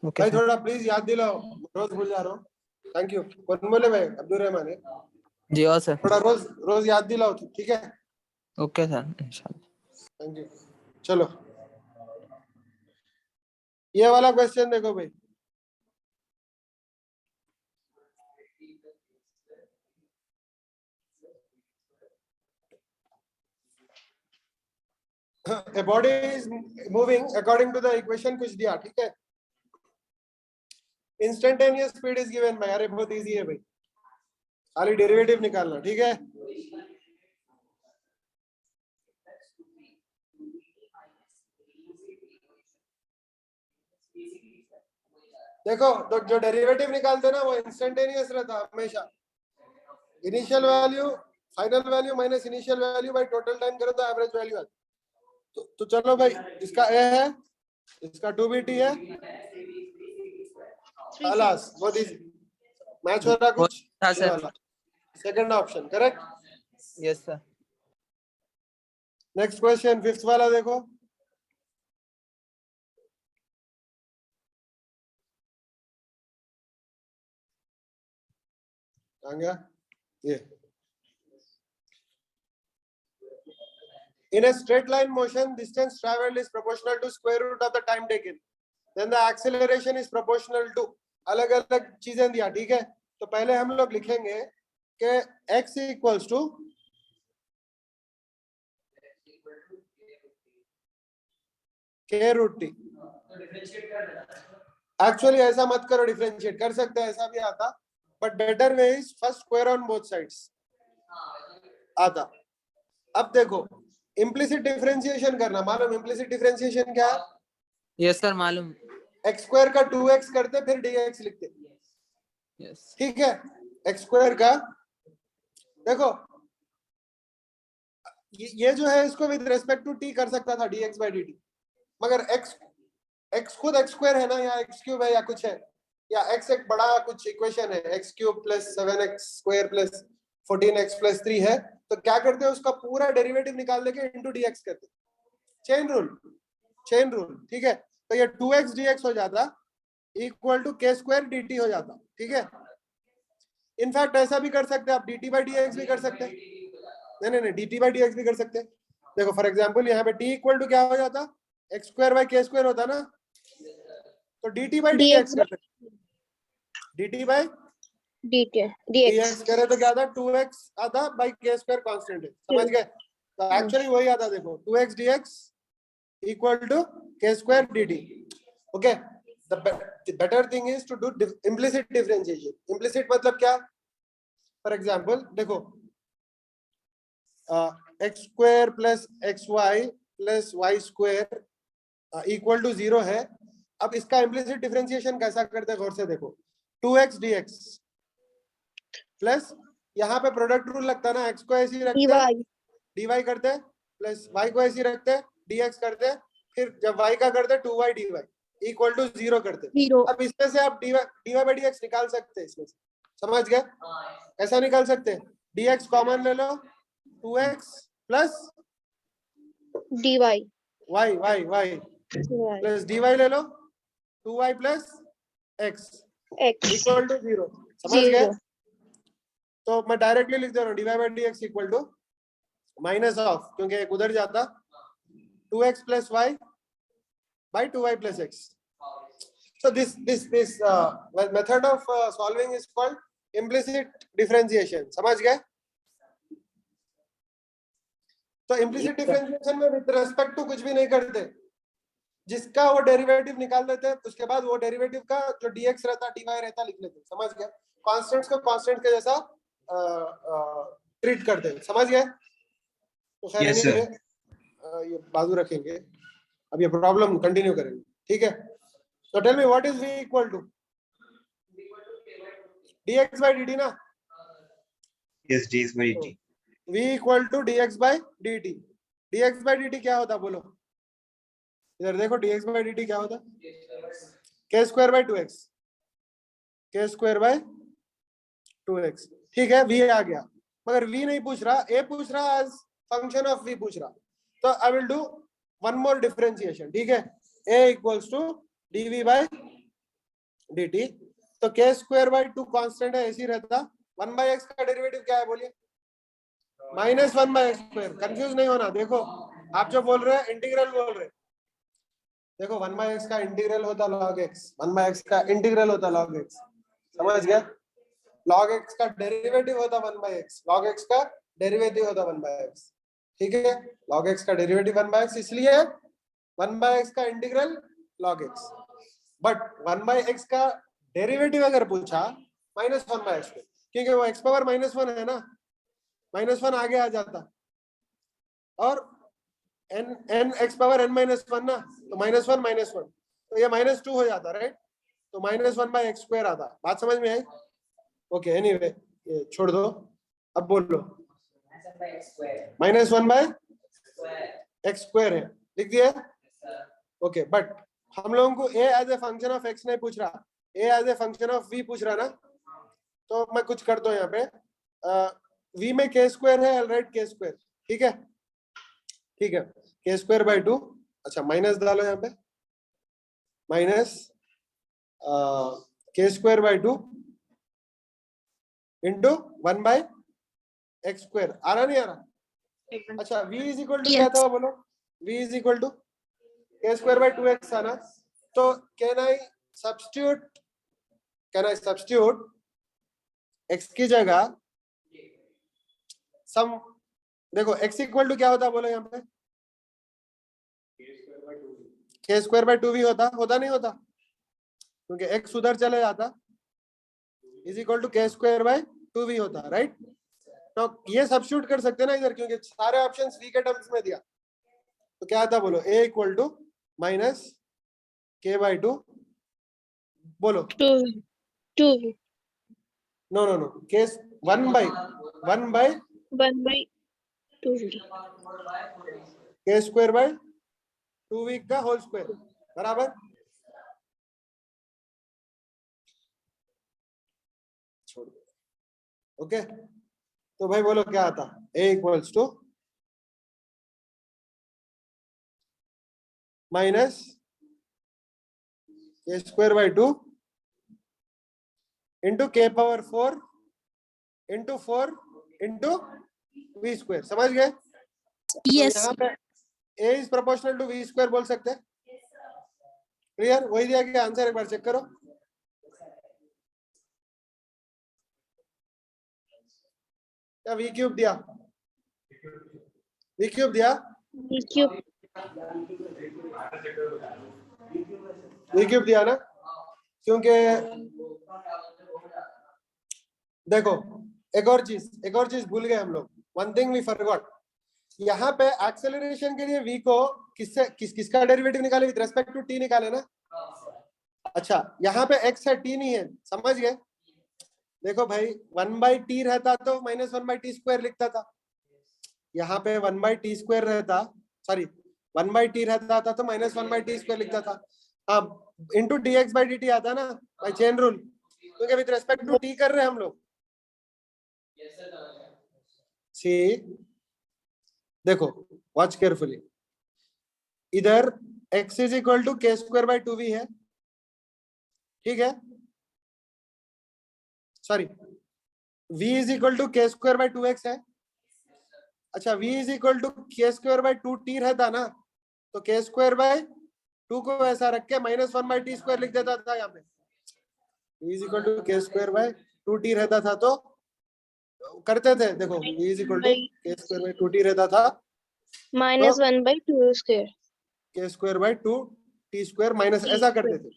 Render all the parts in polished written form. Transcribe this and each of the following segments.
Okay भाई sir. थोड़ा please याद दिलाओ, रोज भूल जा रहा हूँ। Thank you. कौन बोले भाई? अब्दुल रहमान है। जी और सर। थोड़ा रोज रोज याद दिलाओ, ठीक है? ओके सर इंशाल्लाह। Thank you. चलो ये वाला क्वेश्चन देखो भाई। A body is moving according to the equation कुछ दिया, ठीक है? इंस्टेंटेनियस स्पीड इज गिवन भाई। अरे बहुत इजी है भाई, खाली डेरिवेटिव निकालना, ठीक है? देखो तो जो डेरिवेटिव निकालते हैं ना वो इंस्टेंटेनियस रहता है हमेशा। Initial value final value minus initial value by total time करो तो एवरेज वैल्यू आता है। तो चलो भाई, इसका ए है, इसका 2bt है, खलास बहुत इजी। मैच हो रहा कुछ? हाँ ये सर। वाला second option correct. Yes sir. Next question fifth वाला देखो। आ गया ये। In a straight line motion, distance traveled is proportional to square root of the time taken. Then the acceleration is proportional to, अलग अलग चीजें दिया, ठीक है? तो पहले हम लोग लिखेंगे कि x equals to k root t. Actually ऐसा मत करो, डिफरेंशिएट कर सकते हैं, ऐसा भी आता, but better way is first square on both sides आता। अब देखो इम्प्लिसिट डिफरेंशिएशन करना, मालूम इम्प्लिसिट डिफरेंशिएशन क्या है? यस सर मालूम। एक्स स्क्वायर का 2x करते फिर dx लिखते, यस ठीक है? एक्स स्क्वायर का देखो ये जो है इसको विद रेस्पेक्ट टू t कर सकता था dx बाई dt, मगर x खुद x स्क्वायर है ना, या x क्यूब है या कुछ है, या x एक बड़ा कुछ इक्वेशन है, x cube plus 7x square plus 14x plus 3 है, तो क्या करते हैं उसका पूरा डेरिवेटिव निकाल लेके इनटू dx करते, चेन रूल, ठीक है? तो ये 2x dx हो जाता equal to k square dt हो जाता, ठीक है? इनफैक्ट ऐसा भी कर सकते हैं आप, dt बाई dx भी कर सकते हैं। नहीं dt बाई dx भी कर सकते हैं। देखो फॉर एग्जांपल यहाँ पे t इक्वल टू क्या हो जाता, x square by k square होता ना, तो dt बाई dx कर सकते हैं। dt बाई dx करे तो क्या आता, 2x आता बाई k स्क्वायर कांस्टेंट है, समझ गए? तो एक्चुअली वही आता, देखो 2x dx equal to k square dt। Okay, the better thing is to do implicit differentiation। implicit मतलब क्या? फॉर एग्जांपल देखो x square plus xy plus y square equal to 0 है। अब इसका इम्प्लिसिट डिफरेंशिएशन कैसा करते हैं गौर से देखो, 2x dx प्लस यहाँ पे प्रोडक्ट रूल लगता है ना, x को ऐसे ही रखते हैं dy करते प्लस y को ऐसे ही रखते dx करते, फिर जब y का करते 2y dy इक्वल टू 0 करते। अब इसमें से आप dy बाई dx निकाल सकते हैं, इसमें से समझ गए? ऐसा निकाल सकते हैं, dx कॉमन ले लो, 2x plus dy y plus dy ले लो, 2y plus x equal to 0, समझ गए? तो मैं डायरेक्टली लिख दे रहा हूँ dy by dx equal to minus of, क्योंकि एक उधर जाता, 2x plus y by 2y plus x। So this method of solving is called implicit differentiation, समझ गए? तो implicit differentiation में with respect to कुछ भी नहीं करते, जिसका वो डेरिवेटिव निकाल देते हैं, उसके बाद वो डेरिवेटिव का जो dx रहता dy रहता लिख लेते हैं, समझ गए? कॉन्स्टेंट्स को कांस्टेंट के जैसा ट्रीट करते हैं, समझ गए? तो खैर anyway, ये बाजू रखेंगे, अब ये प्रॉब्लम कंटिन्यू करेंगे, ठीक है? So tell me what is v equal to? dx by dt ना? Yes, dx by dt. v equal to dx by dt। dx by dt क्या होता बोलो? इधर देखो dx by dt क्या होता? k square by 2x, k square by 2x, ठीक है? v आ गया, मगर v नहीं पूछ रहा, a पूछ रहा, एज फंक्शन ऑफ v पूछ रहा। तो I will do one more differentiation, ठीक है? a equals to dv by dt। तो के स्क्वायर बाई 2 कांस्टेंट है, ऐसे ही रहता। 1/x का डेरिवेटिव क्या है बोलिए? -1/x²। कंफ्यूज नहीं होना। देखो आप जो बोल रहे हैं इंटीग्रल बोल रहे हैं। देखो 1/x का इंटीग्रल होता log x, 1/x का इंटीग्रल होता log x, समझ गया? log x का डेरिवेटिव होता 1/x, log x का डेरिवेटिव होता 1/x, ठीक है? log x का डेरिवेटिव 1/x, इसलिए 1/x का integral log x। But 1/x का डेरिवेटिव अगर पूछा -1/x पे, क्योंकि वो x पावर -1 है ना, -1 आगे आ जाता, और n x पावर n-1 ना, तो -1 तो ये -2 हो जाता, राइट? तो -1/x² आता। बात समझ में आई? ओके, एनीवे ये छोड़ दो, अब बोलो। -1/x² है, लिख दिया? ओके, बट हम लोगों को a as a function of x नहीं पूछ रहा, a as a function of v पूछ रहा ना। तो मैं कुछ करता हूँ यहाँ पे, v में k² है, राइट? k², ठीक है, ठीक है, k²/2। अच्छा, माइनस डालो यहाँ पे, माइनस k²/2 इंटू 1/x²। आ रहा नहीं आ रहा? अच्छा, v इज इक्वल टू क्या था बोलो? v is equal to k²/2x था ना। तो कैन आई सब्स्टिट्यूट x की जगह सम, देखो x इक्वल टू क्या होता बोलो यहाँ पे? k²/2v होता नहीं होता? क्योंकि x उधर चले जाता, इज इक्वल टू k²/2v होता, राइट? तो ये सब्स्टिट्यूट कर सकते हैं ना इधर, क्योंकि सारे ऑप्शंस v के टर्म्स में दिया। तो क्या आता बोलो? a इक्वल टू -k/2, बोलो। 2 no no no, k 1/2v k²/2v का होल स्क्वायर बराबर। छोड़ दो, ओके। तो भाई बोलो क्या आता? a equals to -k²/2 into k⁴ into 4 into v², समझ गए? तो यहाँ पे a is proportional to v² बोल सकते हैं। क्लियर? वही दिया कि आंसर एक बार चेक करो। क्या v³ दिया? v³ दिया? v³ दिया ना? क्योंकि देखो एक और चीज भूल गए हम लोग। वन थिंग वी फॉरगॉट, यहाँ पे एक्सेलरेशन के लिए v को किसका डेरिवेटिव निकाले? विद रेस्पेक्ट टू t निकाले ना। अच्छा, यहाँ पे x है, t नहीं है, समझ गए? देखो भाई 1/t रहता तो -1/t² लिखता था, यहाँ पे 1/t² रहता, सॉरी 1/t रहता था तो -1/t² लिखता था। अब इंटू dx/dt आता ना बाय चेन रूल, क्योंकि विद रेस्पेक्ट टू t कर रहे हैं हम लोग। सी देखो, वॉच केयरफुली, इधर x is equal to k²/2v है, ठीक है? Sorry, v is equal to k²/2x है। अच्छा, v is equal to k²/2t रहता ना, तो k²/2 को ऐसा रख के -1/t² लिख देता था यहाँ पे। v is equal to k²/2t रहता था तो करते थे, देखो v is equal to k²/2t रहता था, -1/2² k²/2t² माइनस ऐसा करते थे।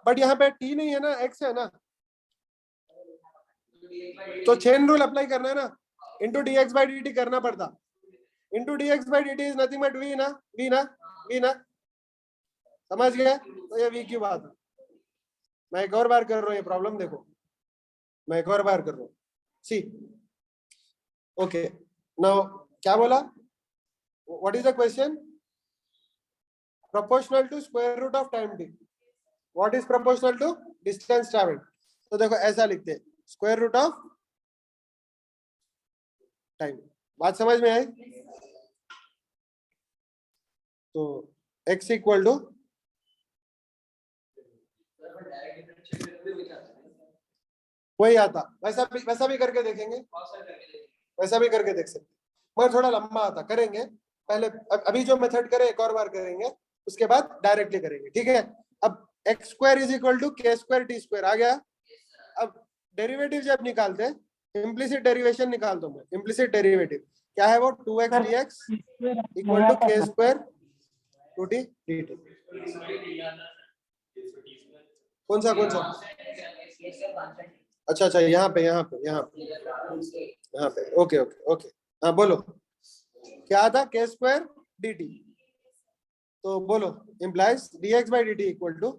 बट यहाँ पे t नहीं है ना, x है ना, तो चेन रूल अप्लाई करना है ना, इंटू dx/dt करना पड़ता। Into dx/dt is nothing but v ना, समझ गए? तो ये v की बात है। मैं एक और बार कर रहा हूँ ये प्रॉब्लम, देखो मैं एक और बार कर रहा हूँ। सी ओके, नाउ क्या बोला? What is the question? Proportional to square root of time t। What is proportional to distance travelled? तो देखो ऐसा लिखते हैं, स्क्वायर रूट ऑफ टाइम। बात समझ में आई? तो x इक्वल टू वही आता, वैसा भी करके देखेंगे, वैसा भी करके देख सकते, मगर थोड़ा लंबा आता, करेंगे पहले। अभी जो मेथड करें एक और बार करेंगे, उसके बाद डायरेक्टली करेंगे, ठीक है। अब x square is equal to k square t square आ गया। अब डेरिवेटिव जब निकालते हैं, इम्प्लिसिट डेरिवेशन निकाल दो मैं, इम्प्लिसिट डेरिवेटिव क्या है वो, 2x dx equal to k square 2t dt। कौन सा अच्छा, यहाँ पे ओके, हाँ बोलो क्या था, के स्क्वायर dt, तो बोलो implies dx by dt equal to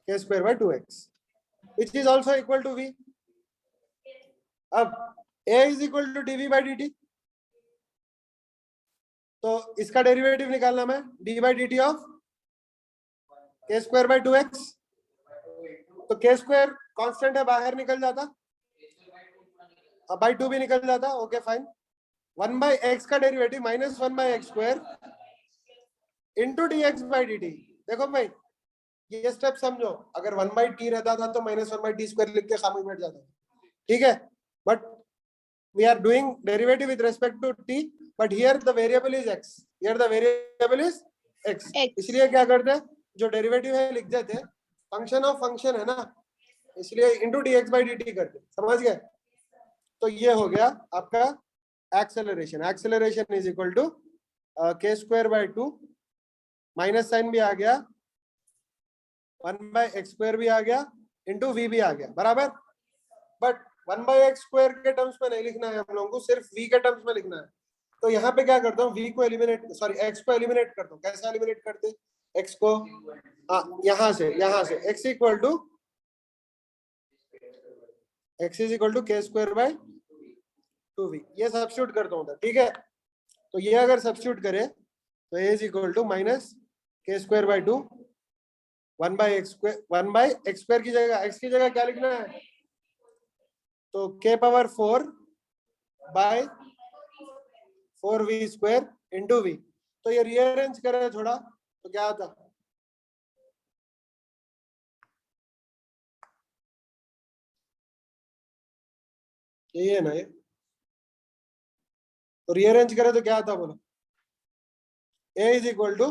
k square by 2x which is also equal to v। अब a is equal to dv by dt, तो इसका डेरिवेटिव निकालना मैं, d by dt ऑफ के स्क्वायर बाय 2x, तो के square constant है, बाहर निकल जाता, बाय 2 भी निकल जाता, ओके फाइन। 1 बाय x का derivative minus 1 by x square into dx by dt। देखो भाई ये स्टेप समझो, अगर 1 बाय t रहता था तो माइनस 1 बाय टी स्क्वायर लिख के खामोश बैठ जाता, ठीक है। But we are doing derivative with respect to t, but here the variable is x, here the variable is x, इसलिए क्या करते हैं, जो डेरिवेटिव है लिख देते हैं, फंक्शन ऑफ फंक्शन है ना, इसलिए इंटू dx बाय dt करते, समझ गए। तो ये हो गया आपका acceleration, acceleration is equal to k square by 2, minus sign भी आ गया, 1 बाय एक्स स्क्वायर भी आ गया, इंटू वी भी आ गया, बराबर। बट 1 बाय एक्स स्क्वायर के टर्म्स में नहीं लिखना है हम लोगों को, सिर्फ v के टर्म्स में लिखना है। तो यहाँ पे क्या करता हूँ, v को एलिमिनेट, सॉरी x को एलिमिनेट करता हूँ। कैसे एलिमिनेट करते, x को यहाँ से x equal to x is equal to k square by 2v, ये सब्स्टिट्यूट करता हूँ, ठीक है। तो ये अगर सब्स्टिट्यूट करे तो a is equal to minus k square by 2, 1 by x square की जगह x की जगह क्या लिखना है, तो k power 4 by 4v square into v। तो ये रीअरेंज करें थोड़ा तो क्या आता, यही है ना ये, तो रीअरेंज करें तो क्या आता बोलो, a is equal to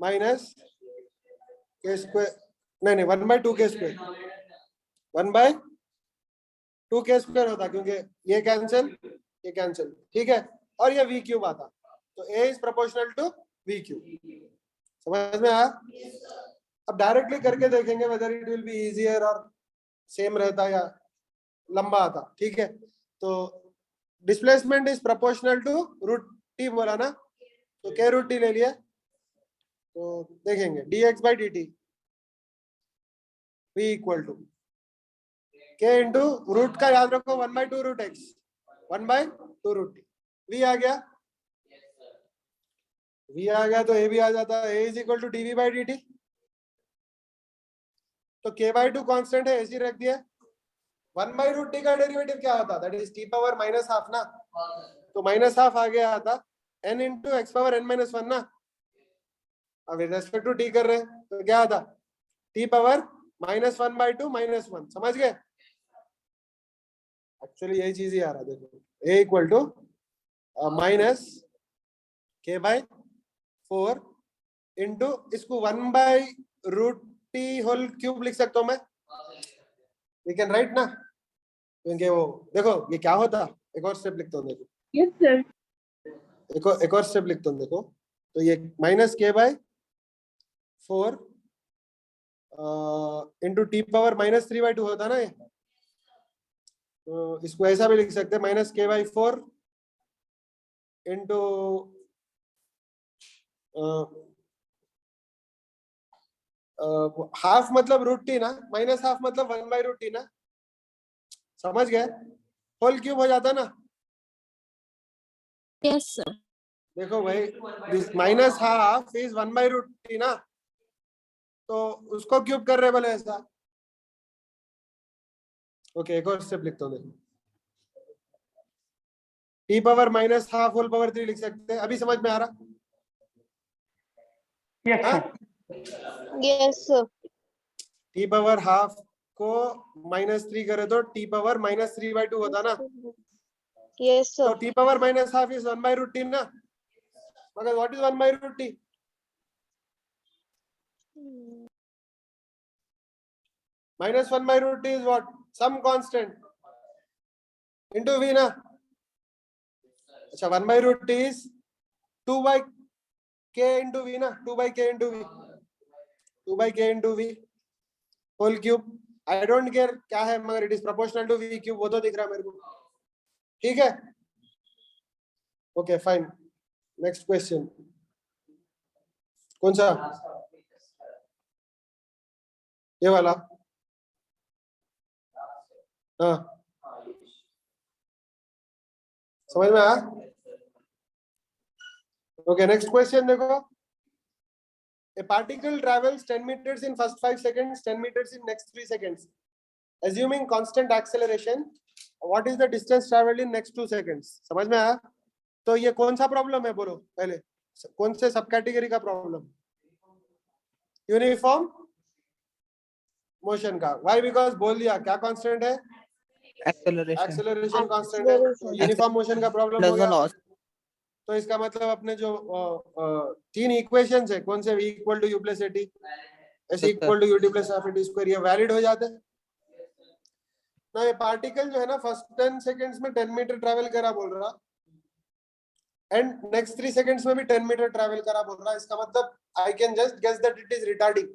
minus k square, नहीं 1 बाय 2 के स्क्वायर, 1 बाय 2 के स्क्वायर होता, क्योंकि ये कैंसिल, ठीक है। और ये v क्यूब आता, तो a is proportional to v cube, समझ में आया। अब डायरेक्टली करके देखेंगे whether it will be easier और सेम रहता या लंबा आता, ठीक है। तो displacement is proportional to root t बोला ना, तो k रूट t ले लिया, तो देखेंगे dx by dt v equal to k into root का याद रखो 1 by 2 root x, 1 by 2 root t, v आ गया, तो a भी आ जाता है, a is equal to dv by dt। तो k बाई 2 कॉन्स्टेंट है, ऐसे रख दिया। 1 बाई रूट t का डेरिवेटिव क्या होता, that is t power minus half ना, तो माइनस हाफ आ गया आता n into x power n minus 1 ना। अब रेस्पेक्ट टू t कर रहे हैं तो क्या आता, t power minus 1 by 2 minus 1, समझ गए। एक्चुअली यही चीज ही आ रहा, देखो a equal to minus k by 4 into इसको 1 by root t whole cube लिख सकता हूं मैं, वी कैन राइट ना, क्योंकि वो देखो ये क्या होता, एक और स्टेप लिखता हूँ, देखो Yes, sir. एक और स्टेप लिखता हूँ, देखो तो ये minus k by 4 into T power minus 3 by 2 होता ना ये, तो इसको ऐसा भी लिख सकते हैं, minus k by 4 into half मतलब रूट टी ना, माइनस हाफ मतलब 1 बाई रूट टी ना, समझ गए। होल क्यूब हो जाता ना, Yes, sir. देखो भाई this minus half is 1 by root t ना, तो उसको क्यूब कर रहे बोले ऐसा, ओके। एक और स्टेप लिखता हूँ, देखो t power minus half whole power 3 लिख सकते हैं, अभी समझ में आ रहा। Yes, हाँ sir. Yes, sir. T power half को -3 करे तो टी पावर -3/2 होता ना, Yes, तो sir. T power -12 is 1/√t ना, मगर what is 1/√t? -1/√t is what? Some constant into v ना. अच्छा 1/√t is 2/k into v ना, 2/k into v, 2/k into v whole cube. I don't care क्या है, मगर it is proportional to v cube, वो तो दिख रहा है मेरे को. ठीक है, ओके फाइन. नेक्स्ट क्वेश्चन कौन सा? ये वाला. हाँ समझ में आया? ओके नेक्स्ट क्वेश्चन देखो. A particle travels 10 meters in first 5 seconds, 10 meters in next 3 seconds. Assuming constant acceleration, what is the distance traveled in next 2 seconds? समझ में आया? तो ये कौन सा प्रॉब्लम है बोलो पहले, कौन से सब कैटेगरी का प्रॉब्लम? यूनिफॉर्म मोशन का. Why? Because बोल दिया क्या कांस्टेंट है? Acceleration. एक्सेलरेशन कांस्टेंट है. तो यूनिफॉर्म मोशन का प्रॉब्लम हो Doesn't गया. loss. तो इसका मतलब अपने जो 3 इक्वेशंस है, कौन से? v equal to u plus a t, s equal to u t plus half a t square, ये वैलिड हो जाते हैं ना. ये पार्टिकल जो है ना फर्स्ट 10 सेकंड्स में 10 मीटर ट्रैवल करा बोल रहा, एंड नेक्स्ट 3 सेकंड्स में भी 10 मीटर ट्रैवल करा बोल रहा. इसका मतलब I can just guess that it is retarding.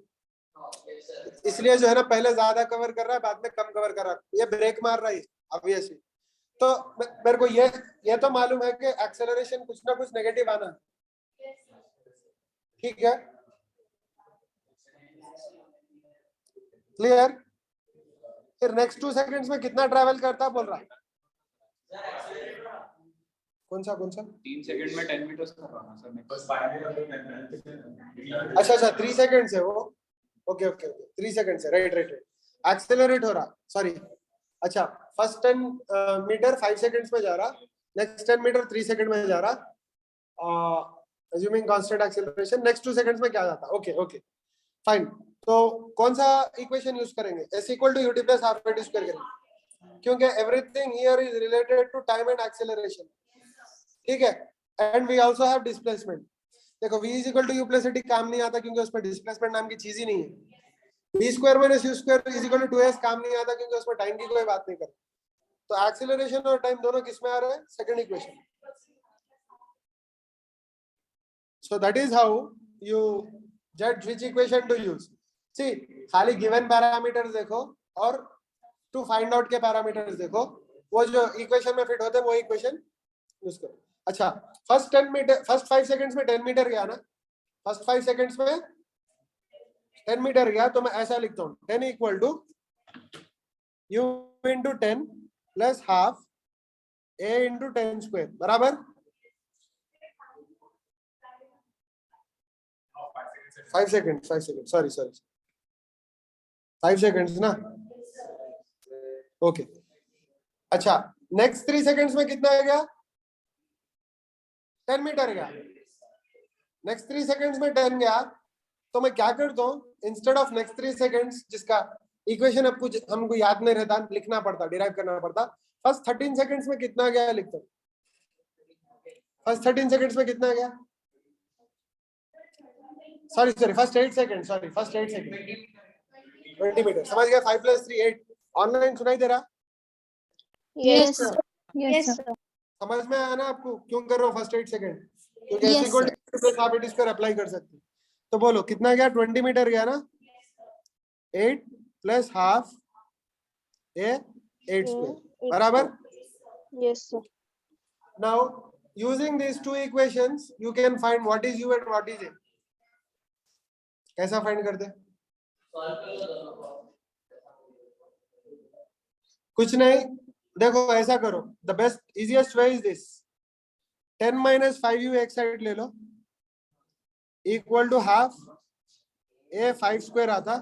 इसलिए जो है ना पहले ज्यादा कवर कर रहा है, बाद में कम कवर कर रहा है. ये ब्रेक मार रहा है ऑब्वियसली. तो मेरे को ये तो मालूम है कि एक्सेलरेशन कुछ ना कुछ नेगेटिव आना है. ठीक है, क्लियर? फिर नेक्स्ट 2 सेकंड्स में कितना ट्रैवल करता बोल रहा है? कौन सा 3 सेकंड में 10 मीटर कर रहा हूं सर. अच्छा 3 सेकंड्स है वो. ओके 3 सेकंड्स है. राइट एक्सेलरेट हो रहा. सॉरी, अच्छा फर्स्ट 10 मीटर 5 सेकंड्स में जा रहा, नेक्स्ट 10 मीटर 3 सेकंड में जा रहा, assuming constant acceleration. Next 2 seconds में क्या जाता? Okay fine. तो कौन सा इक्वेशन यूज करेंगे? s equal to ut plus half a t square करेंगे, क्योंकि everything here is related to time and acceleration. ठीक है, and we also have displacement. देखो v is equal to u plus a t काम नहीं आता क्योंकि उसमें डिस्प्लेसमेंट नाम की चीज ही नहीं है. v square minus u square is equal to 2s काम नहीं आता क्योंकि उसमें टाइम की कोई बात नहीं करता. तो एक्सेलरेशन और टाइम दोनों किस में आ रहे हैं? Second equation. So that is how you जज व्हिच इक्वेशन टू यूज. सी, खाली गिवन पैरामीटर्स देखो और टू फाइंड आउट के पैरामीटर्स देखो, वो जो इक्वेशन में फिट होते हैं वो इक्वेशन यूज करो. अच्छा फर्स्ट 5 सेकंड्स में 10 मीटर गया ना, फर्स्ट 5 सेकंड्स में 10 मीटर गया, तो मैं ऐसा लिखता हूँ 10 equal to u into 10 plus half a into 10 square बराबर 5 सेकंड सॉरी 5 सेकंड्स ना. ओके अच्छा नेक्स्ट 3 सेकंड्स में कितना आ गया? 10 मीटर गया. नेक्स्ट 3 सेकंड्स में 10 गया, तो मैं क्या करता हूँ, इंस्टेड ऑफ नेक्स्ट 3 सेकंड्स जिसका इक्वेशन अब कुछ हमको याद नहीं रहता, लिखना पड़ता, डिराइव करना पड़ता, फर्स्ट 13 सेकंड्स में कितना गया लिखता हूँ. फर्स्ट 13 सेकंड्स में कितना गया? Sorry first 8 second 20 meter. समझ गया? 5 + 3 8. ऑनलाइन सुनाई दे रहा? Yes, sir. Yes, sir. समझ में आया ना आपको क्यों कर रहा हूँ फर्स्ट 8 सेकंड? क्योंकि Yes, ऐसे को आप इट स्क्वायर अप्लाई कर सकते. तो बोलो कितना गया? 20 मीटर गया ना. 8 प्लस हाफ ए 8 स्क्वायर बराबर. Yes, sir. Now using these two equations you can find what is u and what is a. कैसा फाइंड करते? कुछ नहीं, देखो ऐसा करो, the best easiest way is this. 10 - 5u एक साइड ले लो equal to half a 5 square आता.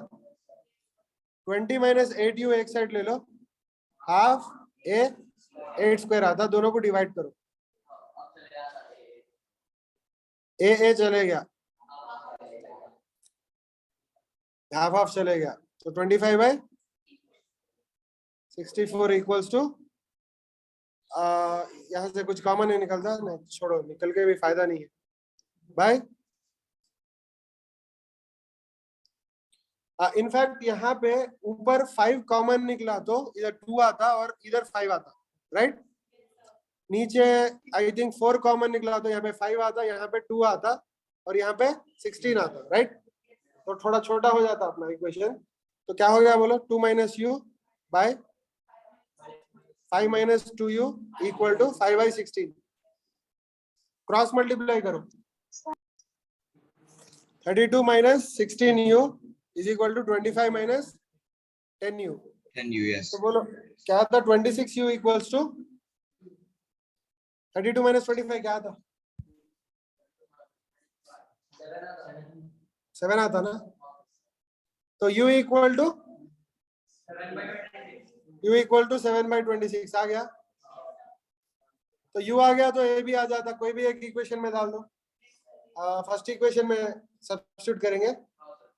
20 - 8u एक साइड ले लो, हाफ ए 8 स्क्वायर आता. दोनों को डिवाइड करो, ए चले गया, हाफ हाफ चले गया, तो 25/64 इक्वल्स टू, यहाँ से कुछ कॉमन नहीं निकलता, नहीं छोड़ो, निकल के भी फायदा नहीं है बाय। इनफैक्ट यहाँ पे ऊपर 5 कॉमन निकला तो इधर 2 आता और इधर 5 आता, राइट। नीचे आई थिंक 4 कॉमन निकला तो यहाँ पे 5 आता, यहाँ पे 2 आता और यहाँ पे 16 आता, राइट। तो थोड़ा छोटा हो जाता अपना इक्वेशन। तो क्या हो गया बोलो, 2 - u by 5 - 2u equal to 5/16। Cross multiply करो, 32 - 16u is equal to 25 - 10u। 10u, yes. तो बोलो क्या था, 26u इक्वल्स टू 32 - 25 क्या था, 7 आता ना। तो u इक्वल टू 7/26 आ गया। तो u आ गया तो a भी आ जाता, कोई भी एक इक्वेशन में डाल दो। फर्स्ट इक्वेशन में सब्स्टिट्यूट करेंगे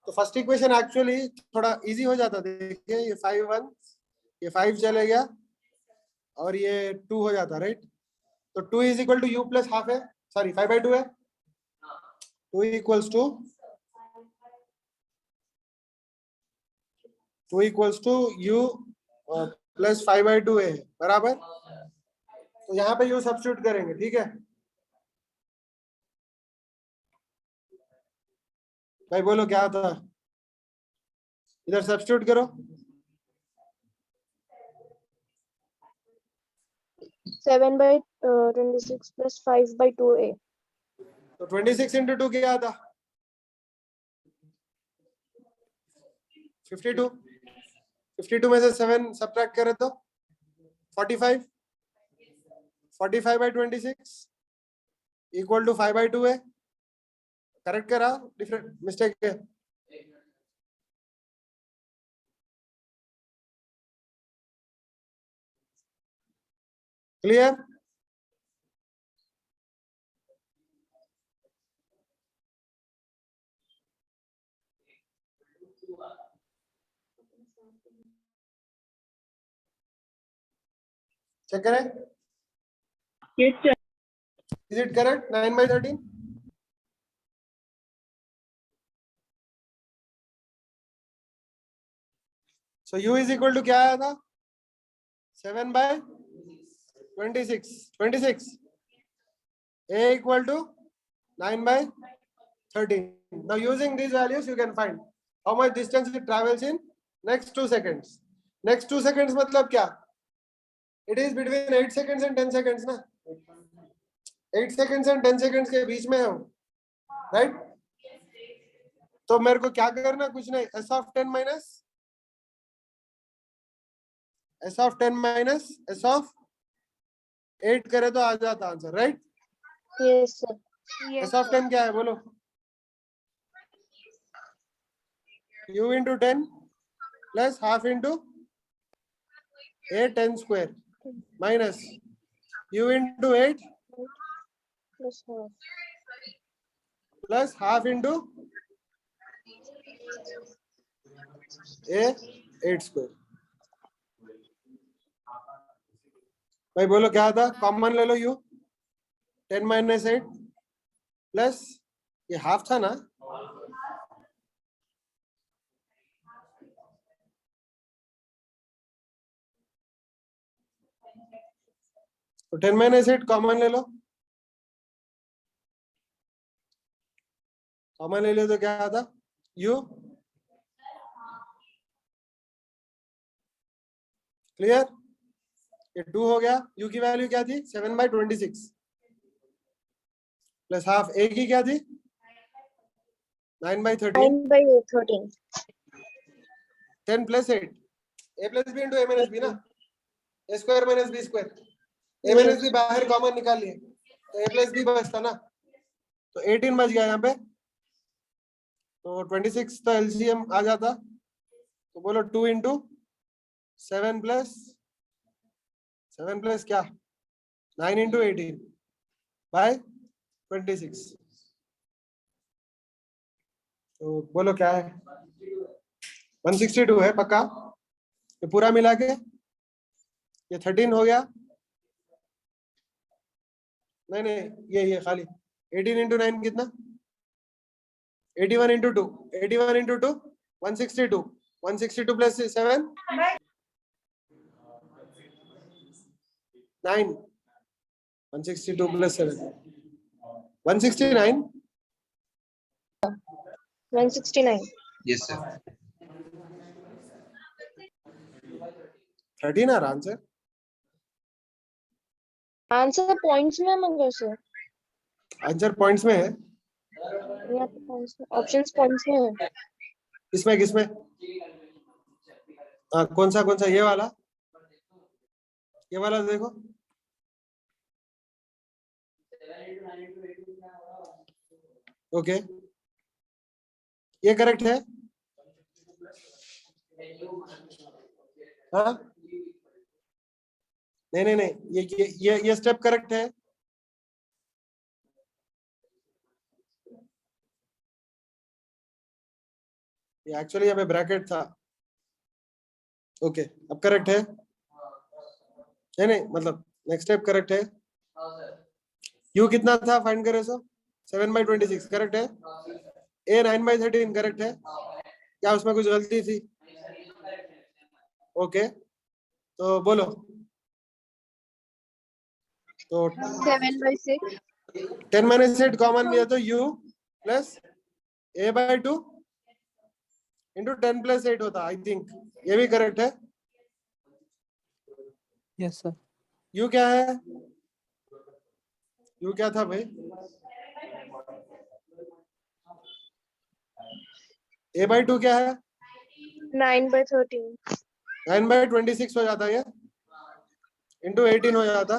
तो फर्स्ट इक्वेशन एक्चुअली थोड़ा इजी हो जाता। देखिए ये 5 1, ये 5 चले गया और ये 2 हो जाता, राइट। तो 2 is equal to u plus half है, सॉरी 5/2 है। 2 इक्वल्स टू u प्लस 5/2 है बराबर। तो यहाँ पे u सब्स्टिट्यूट करेंगे, ठीक है भाई, बोलो क्या था, इधर सब्स्टिट्यूट करो। 7/26 plus 5/2a. तो 26 इंटू 2 क्या आता, 52। 52 में से 7 सब्ट्रैक्ट करे तो 45। 45/26 इक्वल टू 5/2 है। करेक्ट करा, डिफरेंट मिस्टेक है। क्लियर। चेक करें, is it correct 9/13। So u is equal to क्या आया था, 7/26। 26 a equal to 9/13. Now using these values you can find how much distance it travels in next 2 seconds. Next 2 seconds मतलब क्या, it is between 8 seconds and 10 seconds ना, 8 seconds and 10 seconds के बीच में है वो, right? तो मेरे को क्या करना, कुछ नहीं, s of 10 minus s of 10 minus s of 8 करे तो आ जाता answer, right. Yes, sir. s of 10 क्या है बोलो, u into 10 plus half into a 10 square minus u into 8 Plus half. plus half into a 8 square। भाई बोलो क्या था, कॉमन ले लो u, 10 minus 8 प्लस ये हाफ था ना, तो 10 minus 8 कॉमन ले लो, कॉमन ले लो तो क्या आता u। क्लियर, ये 2 हो गया। u की वैल्यू क्या थी, 7/26 प्लस हाफ, a की क्या थी 9/13। 9/13. 10 plus 8 a plus b into a minus b ना, a square minus b square, a minus b बाहर कॉमन निकाल लिए तो a plus b बचता ना, तो 18 बच गया यहाँ पे। तो 26 तो एलसीएम आ जाता, तो बोलो 2 into 7 plus क्या 9 into 18 by 26। तो बोलो क्या है, 162 है पक्का, ये पूरा मिला के ये 13 हो गया। नहीं नहीं, ये खाली 18 इंटू 9 कितना, 81 into 2, 81 into 2 162, 162 plus 7 9, 162 plus 7 169, 169. Yes, sir. 13 आ रहा आंसर। आंसर पॉइंट्स में मंगो सर, आंसर पॉइंट्स में है। यहाँ पे पॉइंट्स में, ऑप्शंस पॉइंट्स में है। किसमें किसमें? कौन सा ये वाला देखो। ओके, ये करेक्ट है। हाँ नहीं, ये स्टेप करेक्ट है। ये एक्चुअली यहाँ पे ब्रैकेट था। ओके, अब करेक्ट है। नहीं मतलब नेक्स्ट स्टेप करेक्ट है। यू कितना था फाइंड करे सो 7/26 करेक्ट है। ए 9/13 करेक्ट है। क्या उसमें कुछ गलती थी? ओके, तो बोलो। तो 7/6. 10 - 8 कॉमन भी है तो u प्लस a/2 इंटू 10 + 8 होता, आई थिंक ये भी करेक्ट है। Yes sir. u क्या है? u क्या था भाई? a/2 क्या है? 9/13. 9/26 हो जाता है, इंटू 18 हो जाता।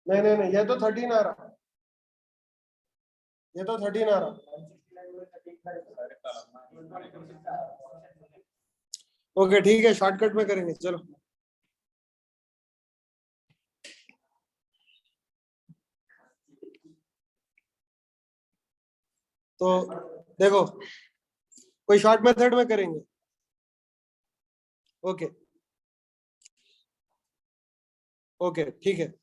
नहीं, ये तो 13 आ रहा, ये तो 13 आ रहा। ओके ठीक है, शॉर्टकट में करेंगे चलो। तो देखो, कोई शॉर्ट मेथड में करेंगे। ओके ओके ठीक है।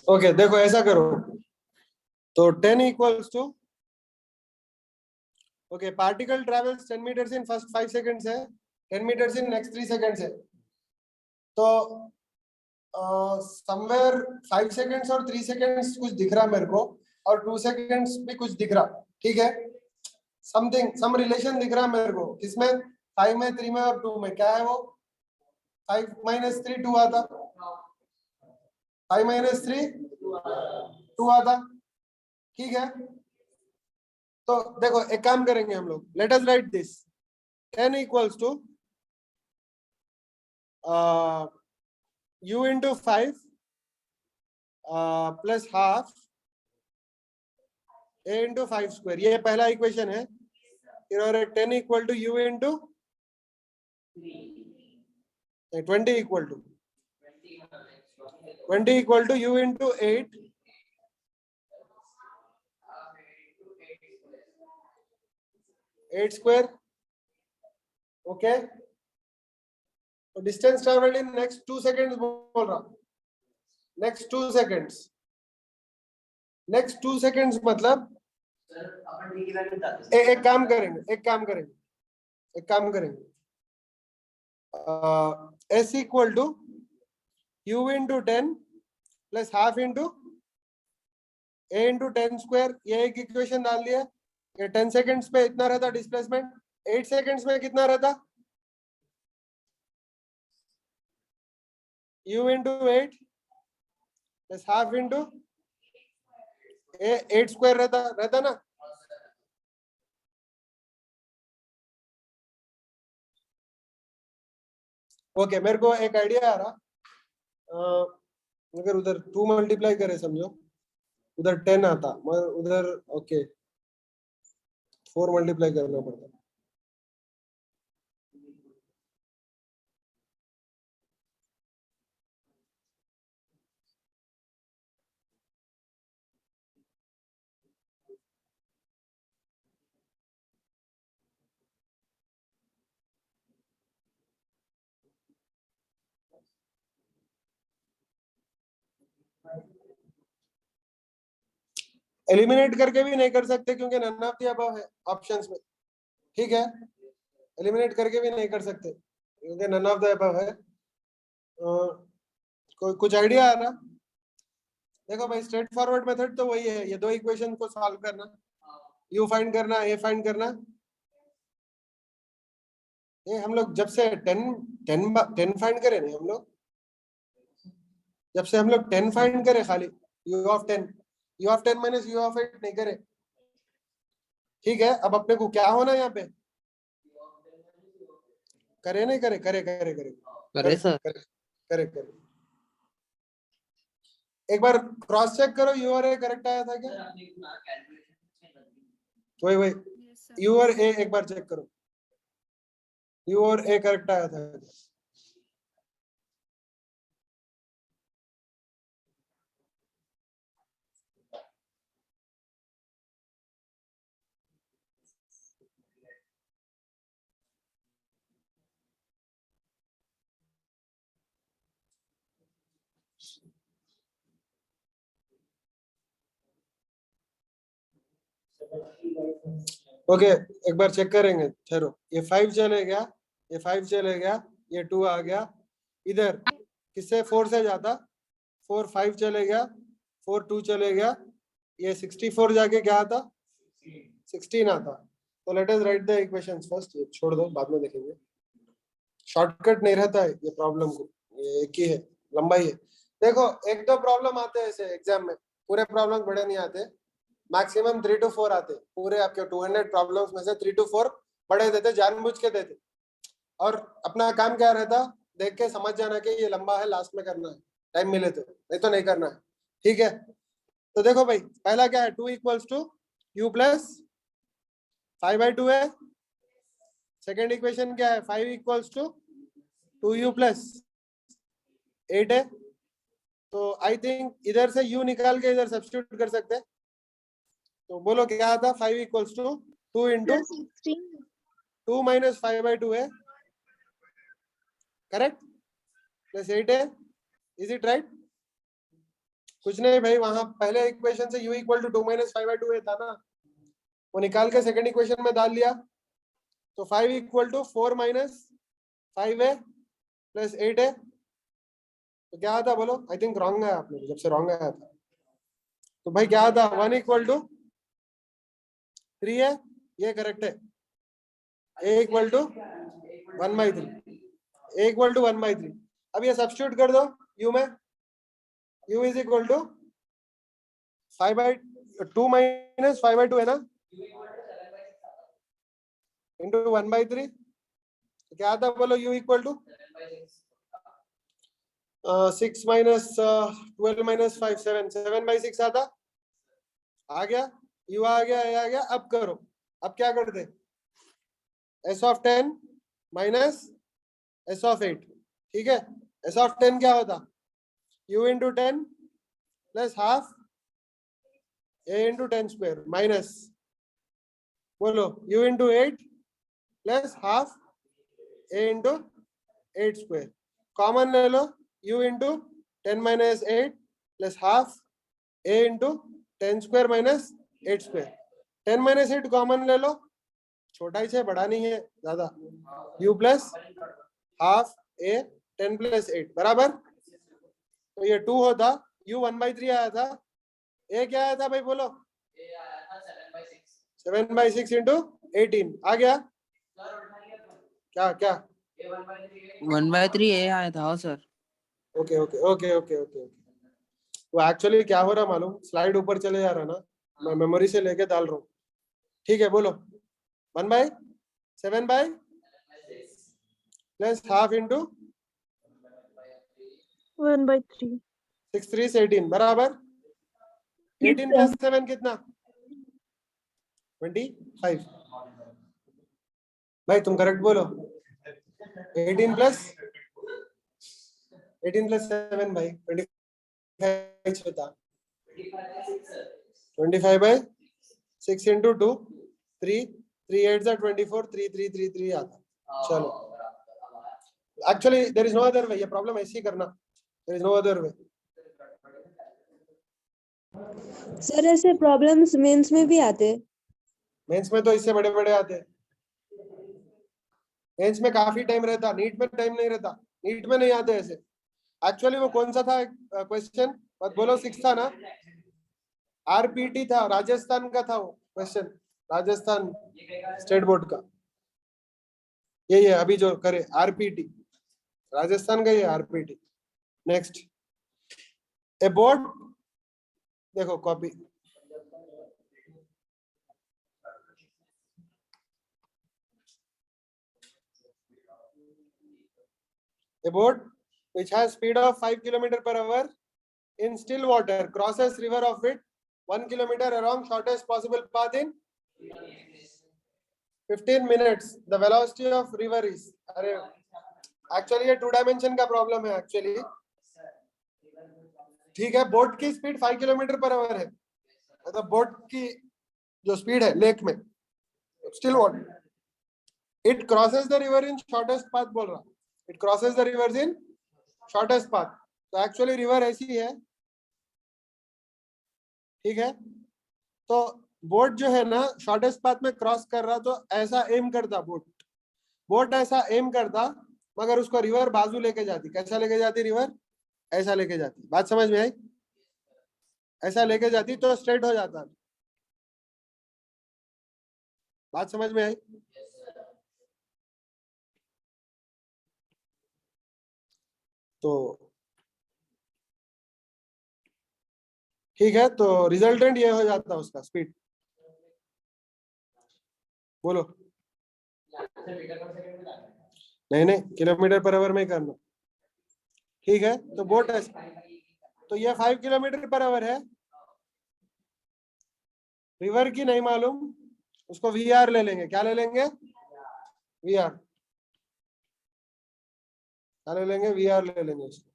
ओके देखो ऐसा करो, तो 10 equals to, okay particle travels 10 meters in first 5 seconds है, 10 मीटर्स इन नेक्स्ट 3 सेकंड्स है। तो समवेयर 5 सेकंड्स और 3 सेकंड्स कुछ दिख रहा मेरे को, और 2 सेकंड्स भी कुछ दिख रहा, ठीक है। सम रिलेशन दिख रहा मेरे को, किसमें? 5 में, 3 में और 2 में। क्या है वो? 5 - 3 2 आता, 5 - 3 2 आता, ठीक है। तो देखो एक काम करेंगे हम लोग, let us write this 10 equals to u into 5 plus half a into 5 square, ये पहला इक्वेशन है। और 10 equal to u into 20 equal to u into 8 8 square, okay. तो distance travelled in next 2 seconds बोल रहा, नेक्स्ट 2 सेकंड्स मतलब एक काम करेंगे s equal to u into 10 plus half into a into 10 square, ये एक इक्वेशन डाल दिया। ये 10 सेकंड्स पे इतना रहता डिस्प्लेसमेंट, 8 सेकंड्स में कितना रहता? u into 8 plus half into 8 square रहता ना. ओके मेरे को एक आइडिया आ रहा. अगर उधर 2 मल्टीप्लाई करे समझो, उधर 10 आता, मैं उधर ओके 4 मल्टीप्लाई करना पड़ता. एलिमिनेट करके भी नहीं कर सकते क्योंकि नन ऑफ द अबव है ऑप्शंस में. ठीक है, एलिमिनेट करके भी नहीं कर सकते क्योंकि नन ऑफ द अबव है. कुछ आइडिया आ रहा? देखो भाई स्ट्रेट फॉरवर्ड मेथड तो वही है, ये दो इक्वेशन को सॉल्व करना, यू फाइंड करना, ए फाइंड करना. ये हम लोग जब से 10 फाइंड करे नहीं हम लोग, जब से हम लोग 10 फाइंड करे खाली u of 10 minus u of 8 नहीं करे. ठीक है, अब अपने को क्या होना यहाँ पे, करे नहीं करे, करे करे करे करे सर. करे करे. एक बार क्रॉस चेक करो यू और ए करेक्ट आया था क्या. वही यू और ए एक बार चेक करो, यू और ए करेक्ट आया था. ओके एक बार चेक करेंगे, ठहरो. ये 5 चले गया, ये 5 चले गया, ये 2 आ गया. इधर किससे 4 से जाता, 4 5 चले गया, 4 2 चले गया, ये 64 जाके क्या आता, 16 आता. तो late us right the equations first. ये छोड़ दो, बाद में देखेंगे. शॉर्टकट नहीं रहता है ये प्रॉब्लम को, ये एक ही है, लंबाई है. देखो एक दो प्रॉब्लम आते हैं ऐसे एग्जाम में, पूरे प्रॉब्लम बड़े नहीं आते, मैक्सिमम 3 to 4 आते. पूरे आपके 200 प्रॉब्लम्स में से 3 to 4 बड़े देते, जानबूझ के देते. और अपना काम क्या रहता, देख के समझ जाना कि ये लंबा है, लास्ट में करना है, टाइम मिले तो, नहीं तो नहीं करना है. ठीक है, तो देखो भाई पहला क्या है, 2 इक्वल्स टू u प्लस 5/2 है. सेकेंड इक्वेशन क्या है, 5 इक्वल्स टू 2u प्लस 8 है. तो आई थिंक इधर से u निकाल के इधर सब्स्टिट्यूट कर सकते हैं. तो बोलो क्या आता, 5 इक्वल्स टू 2 इंटू 2 माइनस 5/2 है, करेक्ट, प्लस 8 है. Is it right? कुछ नहीं भाई, वहां पहले इक्वेशन से u इक्वल टू 2 माइनस 5/2 है था ना, वो निकाल के सेकंड इक्वेशन में डाल लिया. तो 5 इक्वल टू 4 माइनस 5 है प्लस 8 है. तो क्या आता बोलो, आई थिंक रॉन्ग है आपने, जब से रॉन्ग आया था. तो भाई क्या आता, 1 इक्वल टू 3 है, ये करेक्ट है. a equal to 1/3, a equal to 1/3. अब ये सब्स्टिट्यूट कर दो u में, u is equal to 5/2 minus 5/2 है ना, इंटू 1/3. क्या आता बोलो, u equal to 6 minus 12 minus 5 7/6 आता. आ गया, u आ गया, a आ गया. अब करो, अब क्या करते, s of 10 minus s of 8. ठीक है, s of 10 क्या होता, u into 10 plus half a into 10 square minus, बोलो u into 8 plus half a into 8 square. Common ले लो, u into 10 minus 8 plus half a into 10 square minus 8 square. 10 minus 8 common ले लो, छोटा ही है, बड़ा नहीं है ज्यादा. u plus half a 10 plus 8 बराबर. तो ये 2 होता, u 1/3 आया था, a क्या आया था भाई बोलो, 7/6 इंटू 18 आ गया. क्या क्या 1/3 a आया था sir. Okay okay okay okay okay okay. वो एक्चुअली क्या हो रहा मालूम, स्लाइड ऊपर चले जा रहा ना, मैं मेमोरी से लेके डाल रहा हूँ। ठीक है बोलो, 1/7 प्लस हाफ इंटू 1/3 6 3 18 बराबर 18 प्लस 7 कितना 25। भाई तुम करेक्ट बोलो, 18 प्लस 7 भाई 25 होता। 25/6 इंटू 2 3 3 8 24 3 3 3 3 आता। चलो actually there is no other way, ये प्रॉब्लम ऐसे ही करना, there is no other way. Sir ऐसे प्रॉब्लम्स मेंस में भी आते? मेंस में तो इससे बड़े बड़े आते, मेंस में काफी टाइम रहता, नीट में टाइम नहीं रहता, नीट में नहीं आते ऐसे। एक्चुअली वो कौन सा था क्वेश्चन, बस बोलो 6 था ना, आरपीटी था, राजस्थान का था वो क्वेश्चन, राजस्थान स्टेट बोर्ड का। ये अभी जो करे आरपीटी, राजस्थान का ये आरपीटी। नेक्स्ट, ए बोर्ड, देखो copy, a boat which has speed of 5 km/h in still water crosses river of width 1 kilometer along shortest possible path in 15 minutes. The velocity of river is, अरे actually ये 2 dimension का problem है actually. ठीक है, boat की speed 5 km/h है, मतलब boat की जो स्पीड है लेक में, still water, it crosses the river in shortest path बोल रहा, it crosses the river in shortest path. तो एक्चुअली रिवर ऐसी है, ठीक है, तो बोट जो है ना शॉर्टेस्ट पाथ में क्रॉस कर रहा, तो ऐसा एम करता बोट ऐसा एम करता, मगर उसको रिवर बाजू लेके जाती। कैसा लेके जाती रिवर, ऐसा लेके जाती। बात समझ में आई, ऐसा लेके जाती तो स्ट्रेट हो जाता। बात समझ में आई। तो ठीक है, तो रिजल्टेंट ये हो जाता उसका स्पीड, बोलो। नहीं km/h में करना। ठीक है, तो बोट है, तो ये 5 km/h है, रिवर की नहीं मालूम, उसको VR ले लेंगे। क्या ले लेंगे, VR, क्या ले लेंगे, VR ले लेंगे उसको।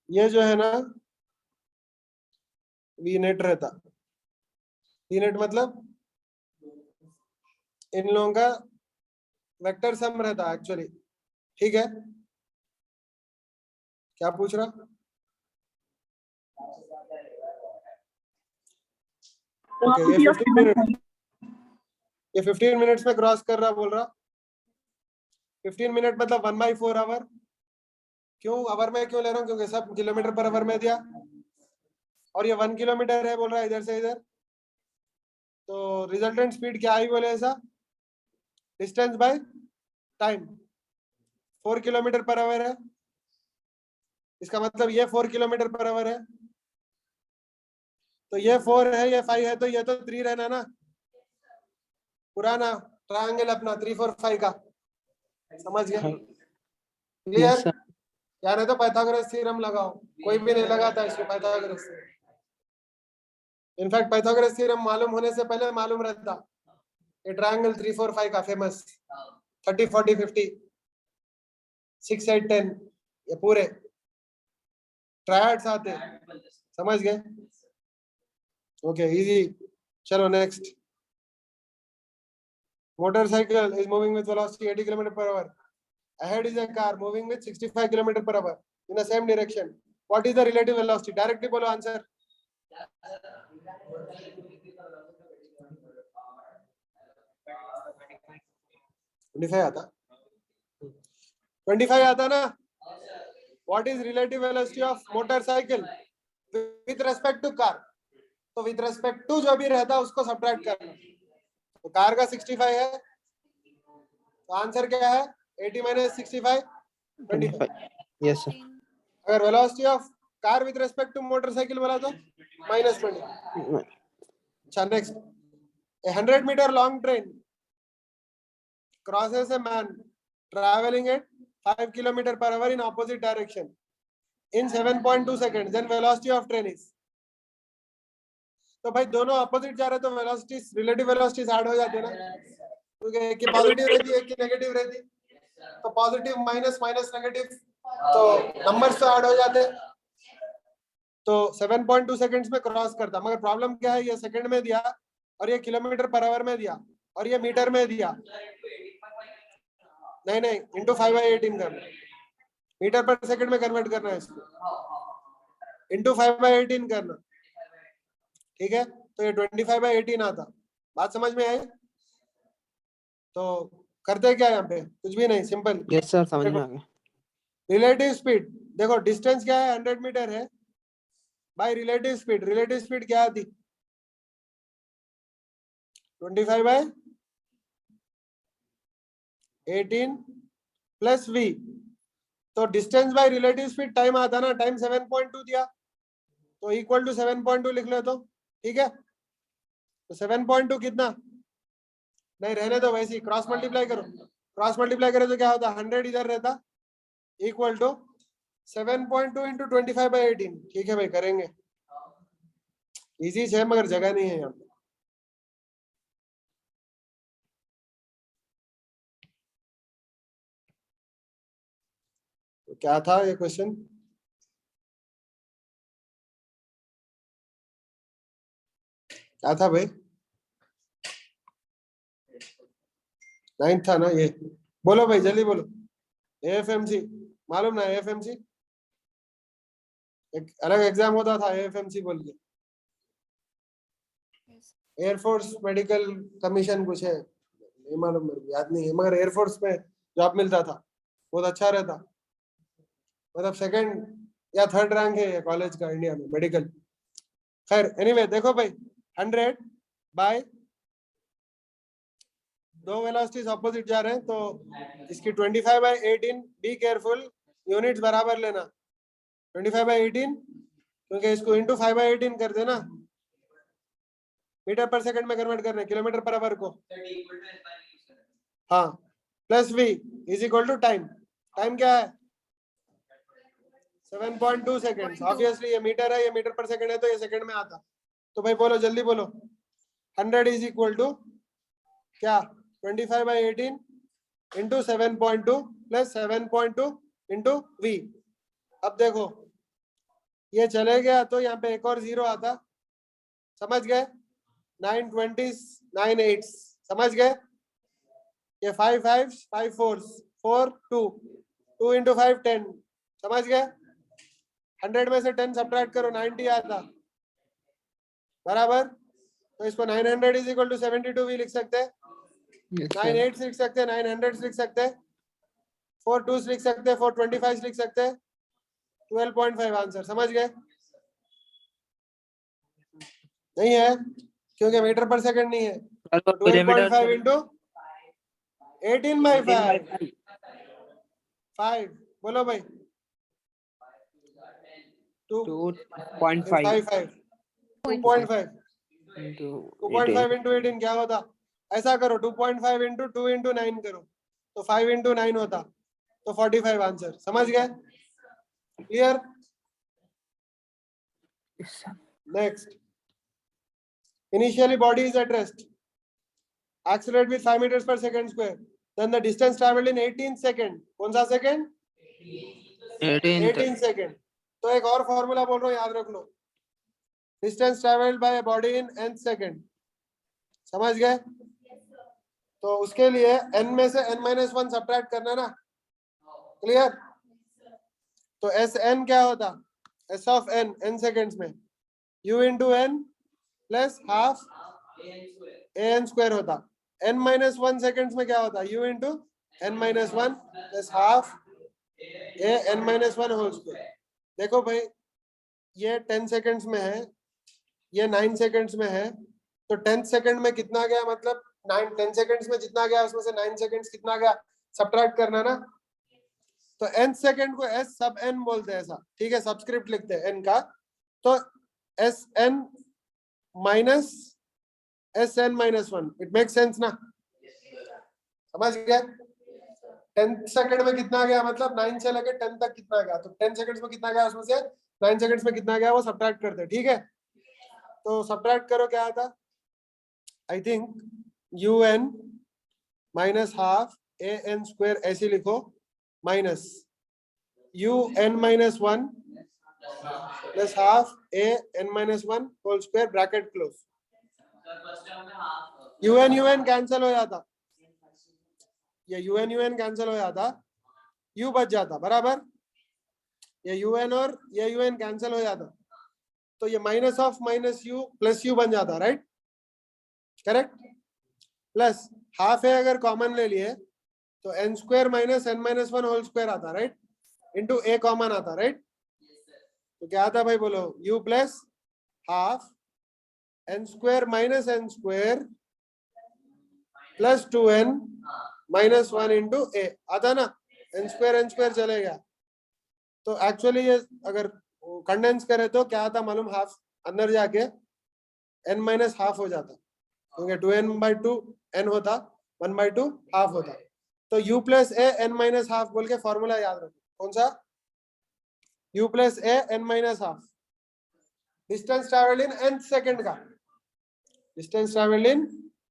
ये जो है ना वी नेट रहता, वी नेट मतलब इन लोगों का वेक्टर सम रहता एक्चुअली। ठीक है, क्या पूछ रहा, ओके, ये 15 मिनट्स में क्रॉस कर रहा बोल रहा। 15 मिनट मतलब 1/4 आवर। क्यों आवर में क्यों ले रहा हूँ, क्योंकि सब km/h में दिया, और ये 1 किलोमीटर है बोल रहा है इधर से इधर। तो रिजल्टेंट स्पीड क्या आई बोले, ऐसा डिस्टेंस बाय टाइम 4 km/h है। इसका मतलब ये 4 km/h है, तो ये 4 है, ये 5 है, तो ये तो 3 रहना ना, पुराना ट्रायंगल अपना 3 4 5 का। समझ गए, क्लियर। या नहीं तो पाइथागोरस थ्योरम लगाओ, कोई भी नहीं लगाता इसको पाइथागोरस। इनफैक्ट पाइथागोरस थ्योरम मालूम होने से पहले मालूम रहता, ये ट्रायंगल 3 4 5 का फेमस 30 40 50 6 8 10, ये पूरे ट्रायड्स आते। समझ गए, ओके इजी। चलो next, motorcycle is moving with velocity 80 km/h. Ahead is a car moving with 65 km/h in the same direction. What is the relative velocity? Directly बोलो आंसर। 25 आता, 25 आता ना। What is relative velocity of motorcycle with respect to car? तो with respect to जो भी रहता उसको subtract करना। तो कार का 65 है, तो आंसर क्या है 80 माइनस 65 25। Yes, sir. अगर velocity of car with respect to motorcycle बोला तो -20। अच्छा next, a 100 meter long train crosses a man traveling at 5 km per hour in opposite direction in 7.2 seconds, then velocity of train is। तो भाई दोनों opposite जा रहे तो velocity relative velocities add हो जाती है ना, क्योंकि एक की पॉजिटिव रहती है एक की नेगेटिव रहती है, तो पॉजिटिव माइनस माइनस नेगेटिव तो नंबर्स तो ऐड हो जाते हैं। तो 7.2 सेकंड्स में क्रॉस करता, मगर प्रॉब्लम क्या है, ये सेकंड में दिया और ये किलोमीटर पर आवर में दिया और ये मीटर में दिया। नहीं नहीं, इंटू 5/18 करना, मीटर पर सेकंड में कन्वर्ट करना है इसको, इंटू 5/18 करना, ठीक है। तो ये 25/18 आता। बात समझ में आई? तो करते क्या यहाँ पे, कुछ भी नहीं, सिंपल। Yes, sir. समझ में आ गया। रिलेटिव स्पीड देखो, डिस्टेंस क्या है 100 मीटर है बाय रिलेटिव स्पीड क्या आती 25/18 प्लस v, तो distance by relative speed time आता ना, टाइम 7.2 दिया तो इक्वल टू 7.2 लिख ले तो ठीक है। तो 7.2 कितना, नहीं रहने दो वैसे ही, क्रॉस मल्टीप्लाई करो, क्रॉस मल्टीप्लाई करो तो क्या होता 100 इधर रहता इक्वल टू 7.2 इंटू 25/18। ठीक है भाई करेंगे, इजी है मगर जगह नहीं है यहाँ पे। तो क्या था ये क्वेश्चन, क्या था भाई, 9th था ना ये, बोलो भाई जल्दी बोलो। एएफएमसी मालूम ना, एएफएमसी एक अलग एग्जाम होता था एएफएमसी बोल के, एयरफोर्स मेडिकल कमीशन कुछ है, नहीं मालूम मेरे को, याद नहीं है, मगर एयरफोर्स में जॉब मिलता था, बहुत अच्छा रहता, मतलब सेकंड या थर्ड रैंक है ये कॉलेज का इंडिया में मेडिकल। खैर एनीवे देखो भाई, 100 बाय दो वेलोसिटीज ऑपोजिट जा रहे हैं तो इसकी 25/18, बी केयरफुल, यूनिट्स बराबर लेना, 25/18 क्योंकि इसको इंटू 5/18 कर देना, मीटर पर सेकंड में कन्वर्ट करना है किलोमीटर पर आवर को, हाँ, plus v is equal to time, time क्या है 7.2 सेकंड्स, ऑब्वियसली ये मीटर है, ये मीटर पर सेकंड है तो ये सेकंड में आता। तो भाई बोलो जल्दी बोलो, 100 इज इक्वल टू क्या 25/18 इंटू 7.2 प्लस 7.2 इंटू v। अब देखो ये चले गया तो यहाँ पे एक और जीरो आता, समझ गए, 9 20s 9 8s, समझ गए, ये 5 5s 5 4s 4 2 2 इंटू 5 10, समझ गए। 100 में से 10 सब्ट्रैक्ट करो 90 आता बराबर, तो इसको 900 इज इक्वल टू 72v लिख सकते हैं, 9 8 लिख सकते हैं, 900 लिख सकते हैं, 4 2s लिख सकते हैं, 4 25 लिख सकते हैं, 12.5 आंसर, समझ गए। नहीं है क्योंकि मीटर पर सेकंड नहीं है, 12.5 इंटू 18/5 5, बोलो भाई 2.5 2.5 इंटू 18 क्या होता, ऐसा करो 2.5 इंटू 2 इंटू 9 करो तो 5 इंटू 9 होता, तो 45 आंसर, समझ गए, clear. Next, initially body is at rest, accelerate with 5 meters per second square, then the distance traveled in 18 second, कौन सा सेकंड 18 सेकंड। तो एक और फॉर्मूला बोल रहा हूँ याद रख लो, distance travelled by a body in nth second, समझ गए। तो उसके लिए n में से n-1 सब्ट्रैक्ट करना ना, क्लियर। तो एस एन क्या होता, एस ऑफ n n सेकंड्स में u into n plus half an square होता, n-1 सेकंड्स में क्या होता u into n-1 plus half an-1 whole square. देखो भाई ये 10 सेकंड्स में है, ये 9 सेकंड्स में है, तो 10 सेकंड में कितना गया, मतलब 10 सेकंड्स में जितना गया उसमें से 9 सेकंड्स कितना गया, सब्ट्रैक्ट करना ना। तो n सेकंड को s सब n बोलते हैं ऐसा, ठीक है, सबस्क्रिप्ट लिखते हैं n का, तो sn minus sn-1, it make sense ना, समझ गया। 10 सेकंड में कितना गया, मतलब 9 से लेकर 10 तक कितना गया, तो 10 सेकंड्स में कितना गया उसमें से 9 सेकंड्स में कितना गया वो सब्ट्रैक्ट करते हैं, ठीक है। तो सब्ट्रैक्ट करो, क्या आता, I think un minus half an square ऐसे लिखो, minus un-1 plus half an-1 whole square bracket close. un cancel हो जाता, ये un कैंसिल हो जाता, u बच जाता, बराबर, ये un और ये un कैंसिल हो जाता, तो ये minus of minus u plus u बन जाता, राइट, करेक्ट। प्लस हाफ है अगर कॉमन ले लिए तो n square minus n-1 whole square आता, राइट, इंटू a कॉमन आता, राइट। तो क्या आता भाई, बोलो, u plus half n square minus n square plus 2n minus 1 into a आता ना, n स्क्वायर चलेगा। तो एक्चुअली ये अगर कंडेंस करे तो क्या आता मालूम, हाफ अंदर जाके n माइनस हाफ हो जाता, क्योंकि 2n/2 n होता, 1/2 हाफ होता। तो u plus a n minus half बोल के फॉर्मूला याद रखो, कौन सा, u plus a n minus half, distance travel in n second का, distance travel in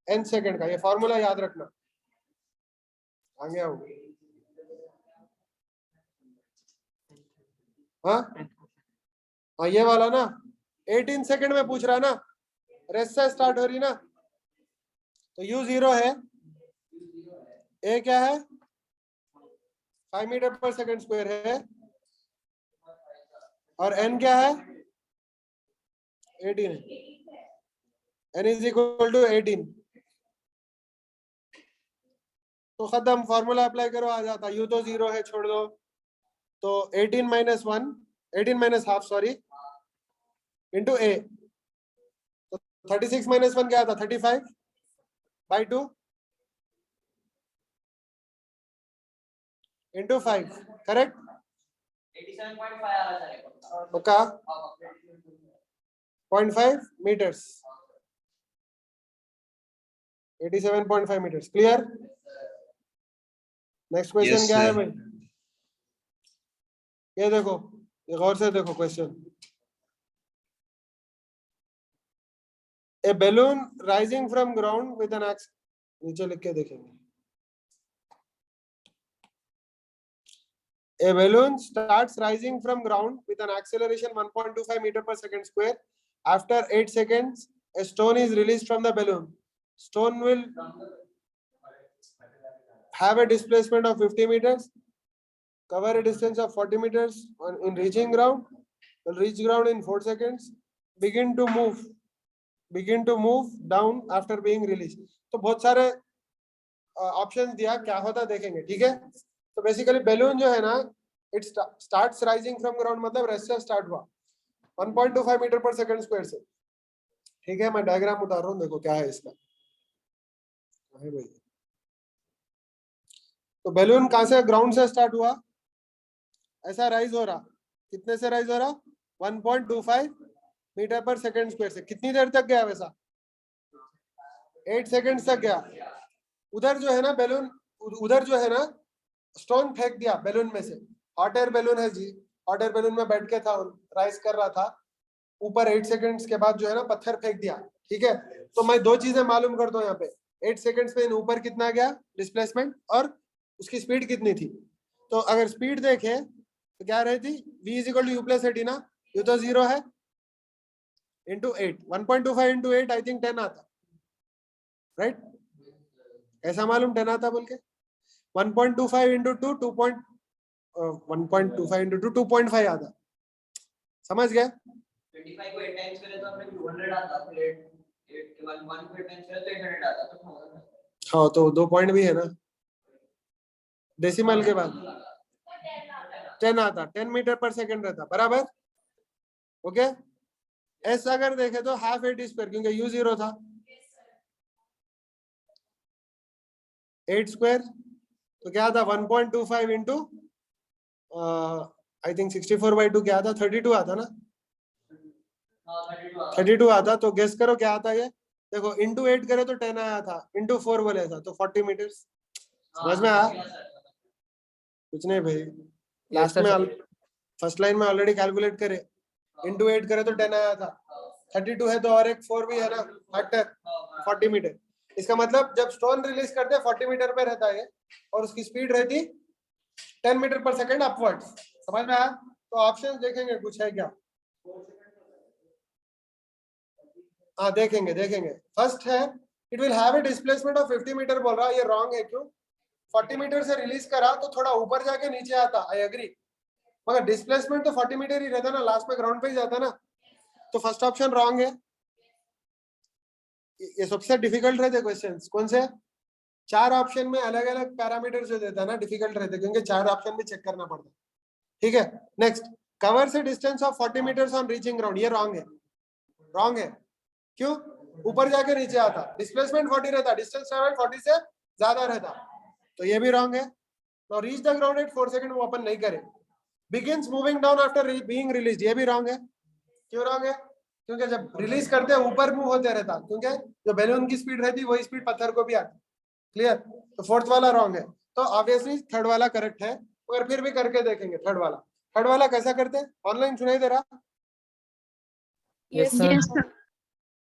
n second का, ये फॉर्मूला याद रखना। आगे आओ, हाँ ये वाला ना, 18 सेकंड में पूछ रहा ना, रेस्ट से स्टार्ट हो रही ना, तो u 0 है, a क्या है 5 मीटर पर सेकंड स्क्वायर है, और n क्या है 18 है, n इज इक्वल टू 18, तो खत्म, फॉर्मूला अप्लाई करो, आ जाता, u तो 0 है, छोड़ दो, तो 18 minus half sorry into a, तो 36 माइनस 1 क्या आता, 35/2 into 5, correct, 0.5 meters, 87.5 meters, clear. Next question Yes, क्या है sir. भाई, ये देखो, ये गौर से देखो question, a balloon rising from ground with an x, नीचे लिख के देखेंगे, a balloon starts rising from ground with an acceleration 1.25 meter per second square. After 8 seconds, a stone is released from the balloon. Stone will have a displacement of 50 meters, cover a distance of 40 meters in reaching ground, will reach ground in 4 seconds, begin to move down after being released. तो बहुत सारे options दिया, क्या होता देखेंगे, ठीक है। तो बेसिकली बैलून जो है ना, it starts rising from ground, मतलब रेस्ट से स्टार्ट हुआ 1.25 मीटर पर सेकंड स्क्वायर से, ठीक है। मैं डायग्राम उतार रहा हूँ, देखो क्या है इसका, है भाई। तो बैलून कहां से, ग्राउंड से स्टार्ट हुआ, ऐसा राइज हो रहा, कितने से राइज हो रहा, 1.25 मीटर पर सेकंड स्क्वायर से, कितनी देर तक गया वैसा, 8 सेकंड्स तक गया। उधर जो है ना बैलून, उधर जो है ना स्टोन फेंक दिया बैलून में से, हॉट एयर बैलून है जी, हॉट एयर बैलून में बैठ के था, राइज कर रहा था ऊपर, 8 सेकंड्स के बाद जो है ना पत्थर फेंक दिया, ठीक है। तो मैं दो चीजें मालूम करता हूँ यहाँ पे, 8 सेकंड्स में ऊपर कितना गया डिस्प्लेसमेंट, और उसकी स्पीड कितनी थी। तो अगर स्पीड देखे तो क्या रही थी, v is equal to u plus 18 ना, u तो 0 है, इंटू 8, 1.25 इंटू 8 आई थिंक 10 आता, राइट, ऐसा मालूम 10 आता बोल के, 1.25 इंटू 2 1.25 इंटू 2.5 आता, समझ गए। 25 को 8 टाइम्स करें तो हमें 200 आता, फिर 8 के बाद 1 को 8 टाइम्स करें तो 800 आता, तो हाँ तो 2 पॉइंट भी है ना, डेसिमल के बाद 10 आता, 10 मीटर पर सेकंड रहता, बराबर, ओके। एस अगर देखे तो हाफ 8 स्क्वायर, क्योंकि u 0 था, 8 स्क्वायर तो क्या था 1.25 इंटू आई थिंक 64/2 क्या आता 32 आता ना 32 आता तो गेस करो क्या आता ये देखो इंटू 8 करे तो 10 आया था इंटू 4 बोले था तो 40 मीटर्स समझ में आया कुछ नहीं भाई लास्ट में फर्स्ट लाइन में ऑलरेडी कैलकुलेट करे इंटू 8 करे तो 10 आया था 32 है तो और एक 4 भी है ना फैक्टर 40 मीटर इसका मतलब जब स्टोन रिलीज करते हैं 40 मीटर पे रहता है और उसकी स्पीड रहती 10 मीटर पर सेकंड अपवर्ड्स समझ में आया तो ऑप्शंस देखेंगे कुछ है क्या हाँ देखेंगे देखेंगे फर्स्ट है it will have a displacement of 50 meter बोल रहा है ये रॉन्ग है क्यों 40 मीटर से रिलीज करा तो थोड़ा ऊपर जाके नीचे आता आई एग्री मगर डिस्प्लेसमेंट तो 40 मीटर ही रहता ना लास्ट में ग्राउंड पे ही जाता ना तो फर्स्ट ऑप्शन रॉन्ग है ये सबसे डिफिकल्ट रहते क्वेश्चंस कौन से 4 ऑप्शन में अलग अलग पैरामीटर जो देता है ना डिफिकल्ट रहते क्योंकि 4 ऑप्शन भी चेक करना पड़ता है ठीक है नेक्स्ट कवर से distance of 40 meters on reaching ground ये रॉन्ग है क्यों ऊपर जाके नीचे आता डिस्प्लेसमेंट 40 रहता डिस्टेंस ट्रैवल 40 से ज्यादा रहता तो ये भी रॉन्ग है now reach the ground eight 4 second वो अपन नहीं करे begins moving down after being released ये भी रॉन्ग है क्यों रॉन्ग है क्योंकि जब रिलीज करते हैं ऊपर मूव होते रहता क्योंकि जो बैलून की स्पीड रहती वही स्पीड पत्थर को भी आती क्लियर तो फोर्थ वाला रॉन्ग है तो ऑब्वियसली थर्ड वाला करेक्ट है मगर फिर भी करके देखेंगे थर्ड वाला कैसा करते हैं ऑनलाइन सुनाई दे रहा Yes, sir.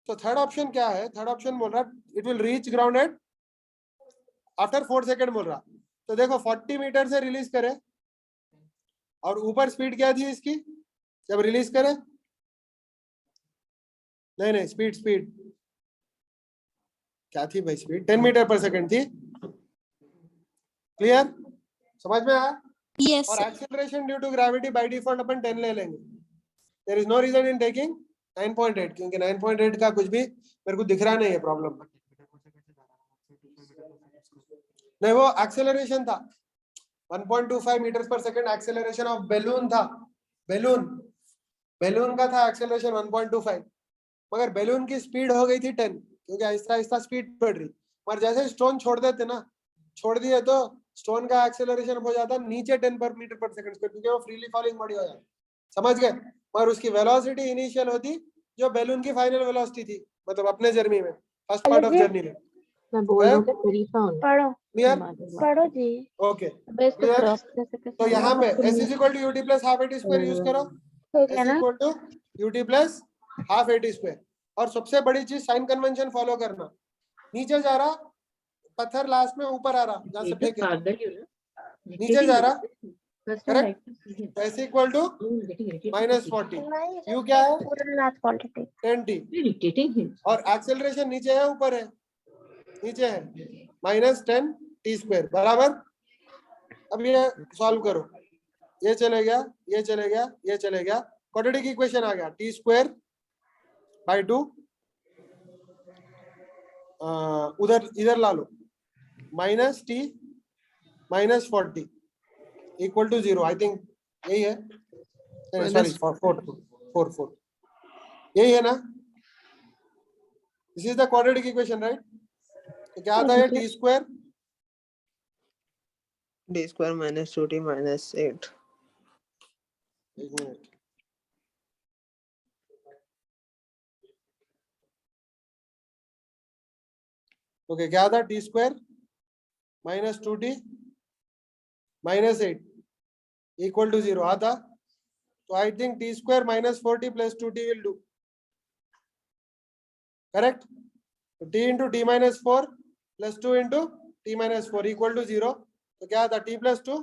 तो थर्ड ऑप्शन क्या है थर्ड ऑप्शन बोल रहा it will reach ground eight after 4 second बोल रहा तो देखो 40 मीटर से रिलीज करे और ऊपर स्पीड क्या थी इसकी जब रिलीज करे नहीं स्पीड क्या थी भाई स्पीड 10 मीटर पर सेकंड थी क्लियर समझ में आया Yes, और sir. Acceleration due to gravity by default अपन 10 ले लेंगे there is no reason in taking 9.8 क्योंकि 9.8 का कुछ भी मेरे को दिख रहा नहीं है प्रॉब्लम नहीं वो एक्सेलरेशन था 1.25 metres per second acceleration of balloon था बैलून का था एक्सेलरेशन 1.25 मगर बैलून की स्पीड हो गई थी 10 क्योंकि आहिस्ता आहिस्ता स्पीड बढ़ रही मगर जैसे स्टोन छोड़ देते ना छोड़ दिए तो स्टोन का एक्सेलरेशन हो जाता नीचे 10 पर मीटर पर सेकंड क्योंकि वो फ्रीली फॉलिंग बॉडी हो जाती समझ गए मगर उसकी वेलोसिटी इनिशियल होती जो बैलून की फाइनल वेलोसिटी थी मतलब अपने जर्नी में फर्स्ट पार्ट ऑफ जर्नी में मैं बोल रहा हूँ कि तरीका पढ़ो क्लियर पढ़ो जी ओके अबे इसको Clear? क्रॉस कैसे तो यहाँ पे s is equal to u t plus half a t square use करो हो गया s ना equal to u t plus half a t square और सबसे बड़ी चीज साइन कन्वेंशन फॉलो करना नीचे जा रहा पत्थर लास्ट में ऊपर आ रहा जहाँ से फेंके नीचे जा रहा correct s equal to -40 u क्या है पूरा नाथ क्वांटिटी 10t और एक्सेलरेशन नीचे है ऊपर है नीचे है -10t स्क्वायर बराबर अब ये सॉल्व करो ये चले गया ये चले गया ये चले गया क्वाड्रेटिक इक्वेशन आ गया t स्क्वायर बाय 2 उधर इधर ला लो -t -40 equal to 0 I think यही है सॉरी 4 यही है ना this is the quadratic equation right तो क्या आता है t स्क्वायर d square minus 2t minus 8 एक मिनट ओके क्या था t square -2t -8 equal to 0 आता तो I think t square -40 plus 2t will do correct तो t into t -4 plus 2 into t -4 equal to 0 तो क्या था t plus 2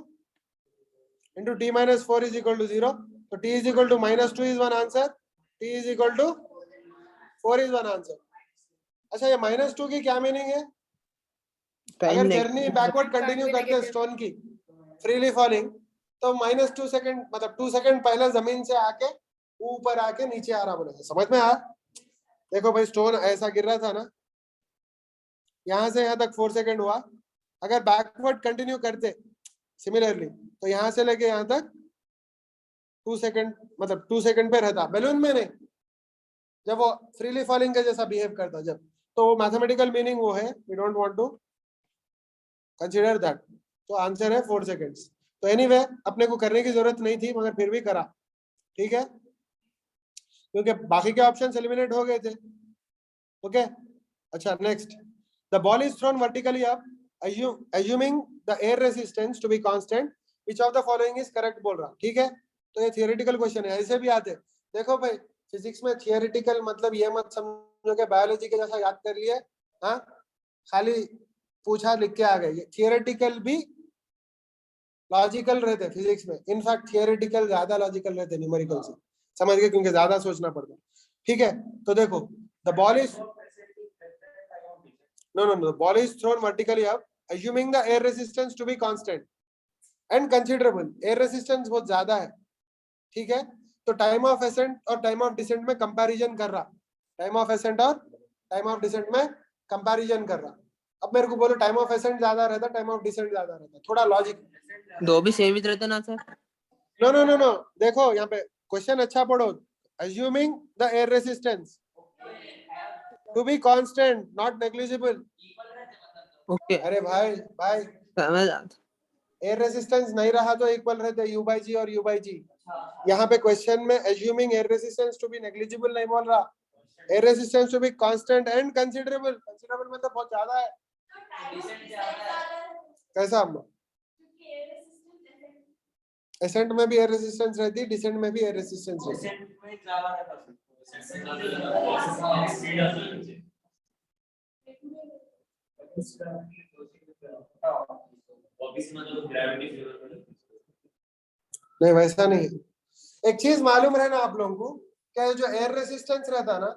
into t -4 is equal to 0 तो t is equal to -2 is one answer t is equal to 4 is one answer अच्छा ये -2 की क्या meaning है अगर जर्नी बैकवर्ड कंटिन्यू करते हैं स्टोन की फ्रीली फॉलिंग तो -2 सेकंड मतलब 2 सेकंड पहले जमीन से आके ऊपर आके नीचे आ रहा बोले समझ में आ देखो भाई स्टोन ऐसा गिर रहा था ना यहाँ से यहाँ तक 4 सेकंड हुआ अगर बैकवर्ड कंटिन्यू करते सिमिलरली तो यहाँ से लेके यहाँ तक 2 सेकंड मतलब 2 सेकंड पे रहता बैलून में नहीं जब वो फ्रीली फॉलिंग के जैसा बिहेव करता जब तो मैथमेटिकल मीनिंग वो है we don't want to consider that. तो आंसर है 4 सेकेंड्स। तो एनीवे अपने को करने की जरूरत नहीं थी मगर फिर भी करा, ठीक है, क्योंकि बाकी के ऑप्शंस एलिमिनेट हो गए थे। ओके, अच्छा next, the ball is thrown vertically up assuming the air resistance to be constant, which of the following is correct बोल रहा, ठीक है। तो ये थियोरेटिकल क्वेश्चन है, ऐसे भी आते। देखो भाई फिजिक्स में थियोरेटिकल मतलब ये मत समझो कि बायोलॉजी के जैसा याद कर लिए, हाँ खाली पूछा लिख के आ गए। थियोरेटिकल भी लॉजिकल रहते फिजिक्स में, इनफैक्ट थियोरेटिकल ज्यादा लॉजिकल रहते न्यूमेरिकल से, समझ गए, क्योंकि ज्यादा सोचना पड़ता, ठीक है। तो देखो the ball is no ball is thrown vertically up assuming the air resistance to be constant and considerable, air resistance बहुत ज्यादा है, ठीक है। तो टाइम ऑफ असेंट और टाइम ऑफ डिसेंट में कंपैरिजन कर रहा, टाइम ऑफ असेंट और टाइम ऑफ डिसेंट में कंपैरिजन कर रहा। अब मेरे को बोलो टाइम ऑफ असेंट ज्यादा रहता, टाइम ऑफ डिसेंट ज्यादा रहता, थोड़ा लॉजिक। दो भी सेम ही रहते ना सर? नो देखो यहाँ पे क्वेश्चन अच्छा पढ़ो। assuming the air resistance to be constant not negligible। Okay अरे भाई समझ आता। एयर रेजिस्टेंस नहीं रहा तो इक्वल रहते U by G और U by G। यहाँ पे क्वेश्चन में assuming air resistance to be negligible नहीं बोल रहा, air resistance to be constant and considerable। considerable मतलब बहुत ज्यादा है। कैसा हम एसेंट में भी एयर रेजिस्टेंस रहती है, डिसेंट में भी एयर रेजिस्टेंस रहती है। नहीं वैसा नहीं है। एक चीज मालूम रहना आप लोगों को, क्या जो एयर रेजिस्टेंस रहता ना,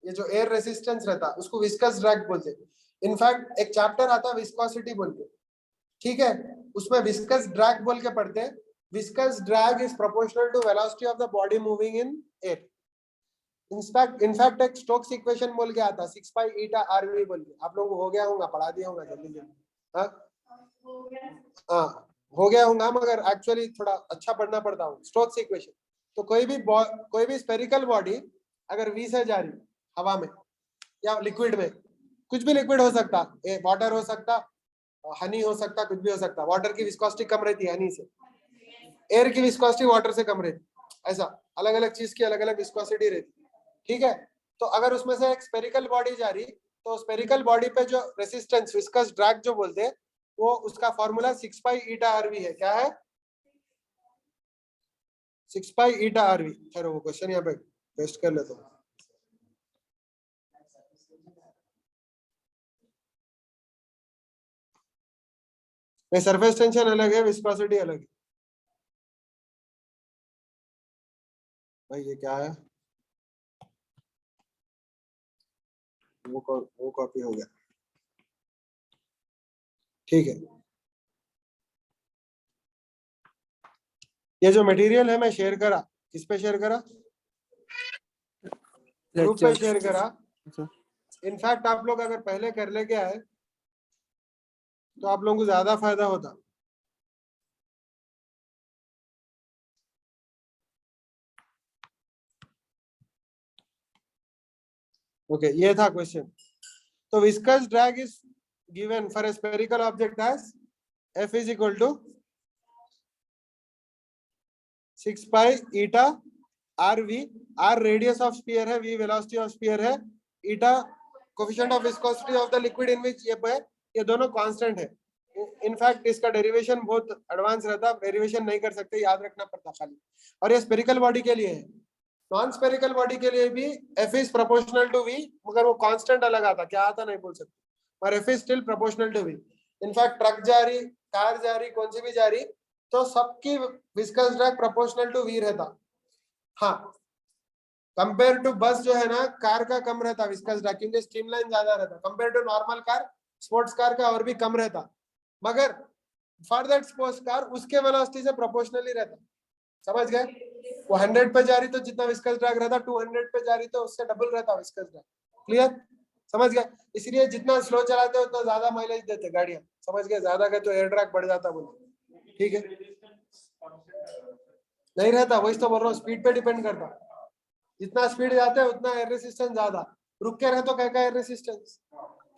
ये जो एयर रेजिस्टेंस रहता उसको विस्कस ड्रैग बोलते। इनफैक्ट एक चैप्टर आता विस्कोसिटी बोल के, ठीक है, उसमें विस्कस ड्रैग बोल के पढ़ते हैं। Viscous drag is proportional to velocity of the body moving in air. In fact एक स्टोक्स इक्वेशन बोल के आता 6 पाई ईटा आरवी बोल के, आप लोगों को हो गया होगा, पढ़ा दिया होगा जल्दी। हाँ हो गया होगा, मगर एक्चुअली थोड़ा अच्छा पढ़ना पड़ता हूँ स्टोक्स इक्वेशन। तो कोई भी स्फेरिकल बॉडी अगर V से जा रही हवा में या लिक्विड में, कुछ भी लिक्विड हो सकता, वाटर हो सकता, हनी हो सकता, कुछ भी हो सकता। वाटर की विस्कोसिटी कम रहती है हनी से, एयर की विस्कोसिटी वाटर से कम रहती, ऐसा अलग अलग चीज की अलग अलग विस्कोसिटी रहती, ठीक है। तो अगर उसमें से एक स्फेरिकल बॉडी जा रही तो स्फेरिकल बॉडी पे जो रेसिस्टेंस विस्कस ड्रैग जो बोलते हैं वो उसका फॉर्मूला 6 पाई ईटा आरवी है। क्या है? 6 पाई ईटा आरवी। चलो वो क्वेश्चन यहाँ पे पेस्ट कर लेता हूँ। नहीं सरफेस टेंशन अलग है, विस्कोसिटी अलग है। भाई ये क्या है? वो कॉपी हो गया, ठीक है। ये जो मटेरियल है मैं शेयर करा, किस पे शेयर करा? ग्रुप पे शेयर करा। इनफैक्ट आप लोग अगर पहले कर लेके आए तो आप लोगों को ज्यादा फायदा होता। ओके ये था क्वेश्चन। तो viscous drag is given for a spherical object as F is equal to 6 pi eta r v. R radius of sphere है, वी वेलोसिटी ऑफ स्फीयर है, eta coefficient of viscosity of the liquid in which ये दोनों constant है। In fact इसका derivation बहुत advance रहता, derivation नहीं कर सकते, याद रखना पड़ता खाली। और ये स्फेरिकल बॉडी के लिए है। नॉन स्फेरिकल बॉडी के लिए भी F is proportional to V, मगर वो कांस्टेंट अलग आता, क्या आता नहीं बोल सकते, पर F is still proportional to V। In fact truck जा रही, कार जा रही, कौन सी भी जा रही, तो सबकी viscous drag proportional to V रहता। हाँ कंपेयर टू बस जो है ना, कार का कम रहता विस्कस ड्रैग, क्योंकि स्ट्रीमलाइन ज्यादा रहता। Compare to normal car, sports car का और भी कम रहता, मगर फॉर दैट स्पोर्ट्स कार उसके वेलोसिटी से प्रोपोर्शनली रहता। समझ गए? वो 100 पे जा रही तो जितना विस्कस ड्रैग रहता, 200 पे जा रही तो उससे डबल रहता विस्कस ड्रैग। क्लियर? समझ गए? इसलिए जितना स्लो चलाते हो उतना ज्यादा माइलेज देते गाड़ियां। समझ गए? ज्यादा गए तो एयर ड्रैग बढ़ जाता बोले, ठीक है? नहीं रहता, वही तो बोल रहा हूँ, स्पीड पे डिपेंड करता। जितना स्पीड जाता है उतना एयर रेसिस्टेंस ज्यादा। रुक के रहे तो क्या एयर रेसिस्टेंस,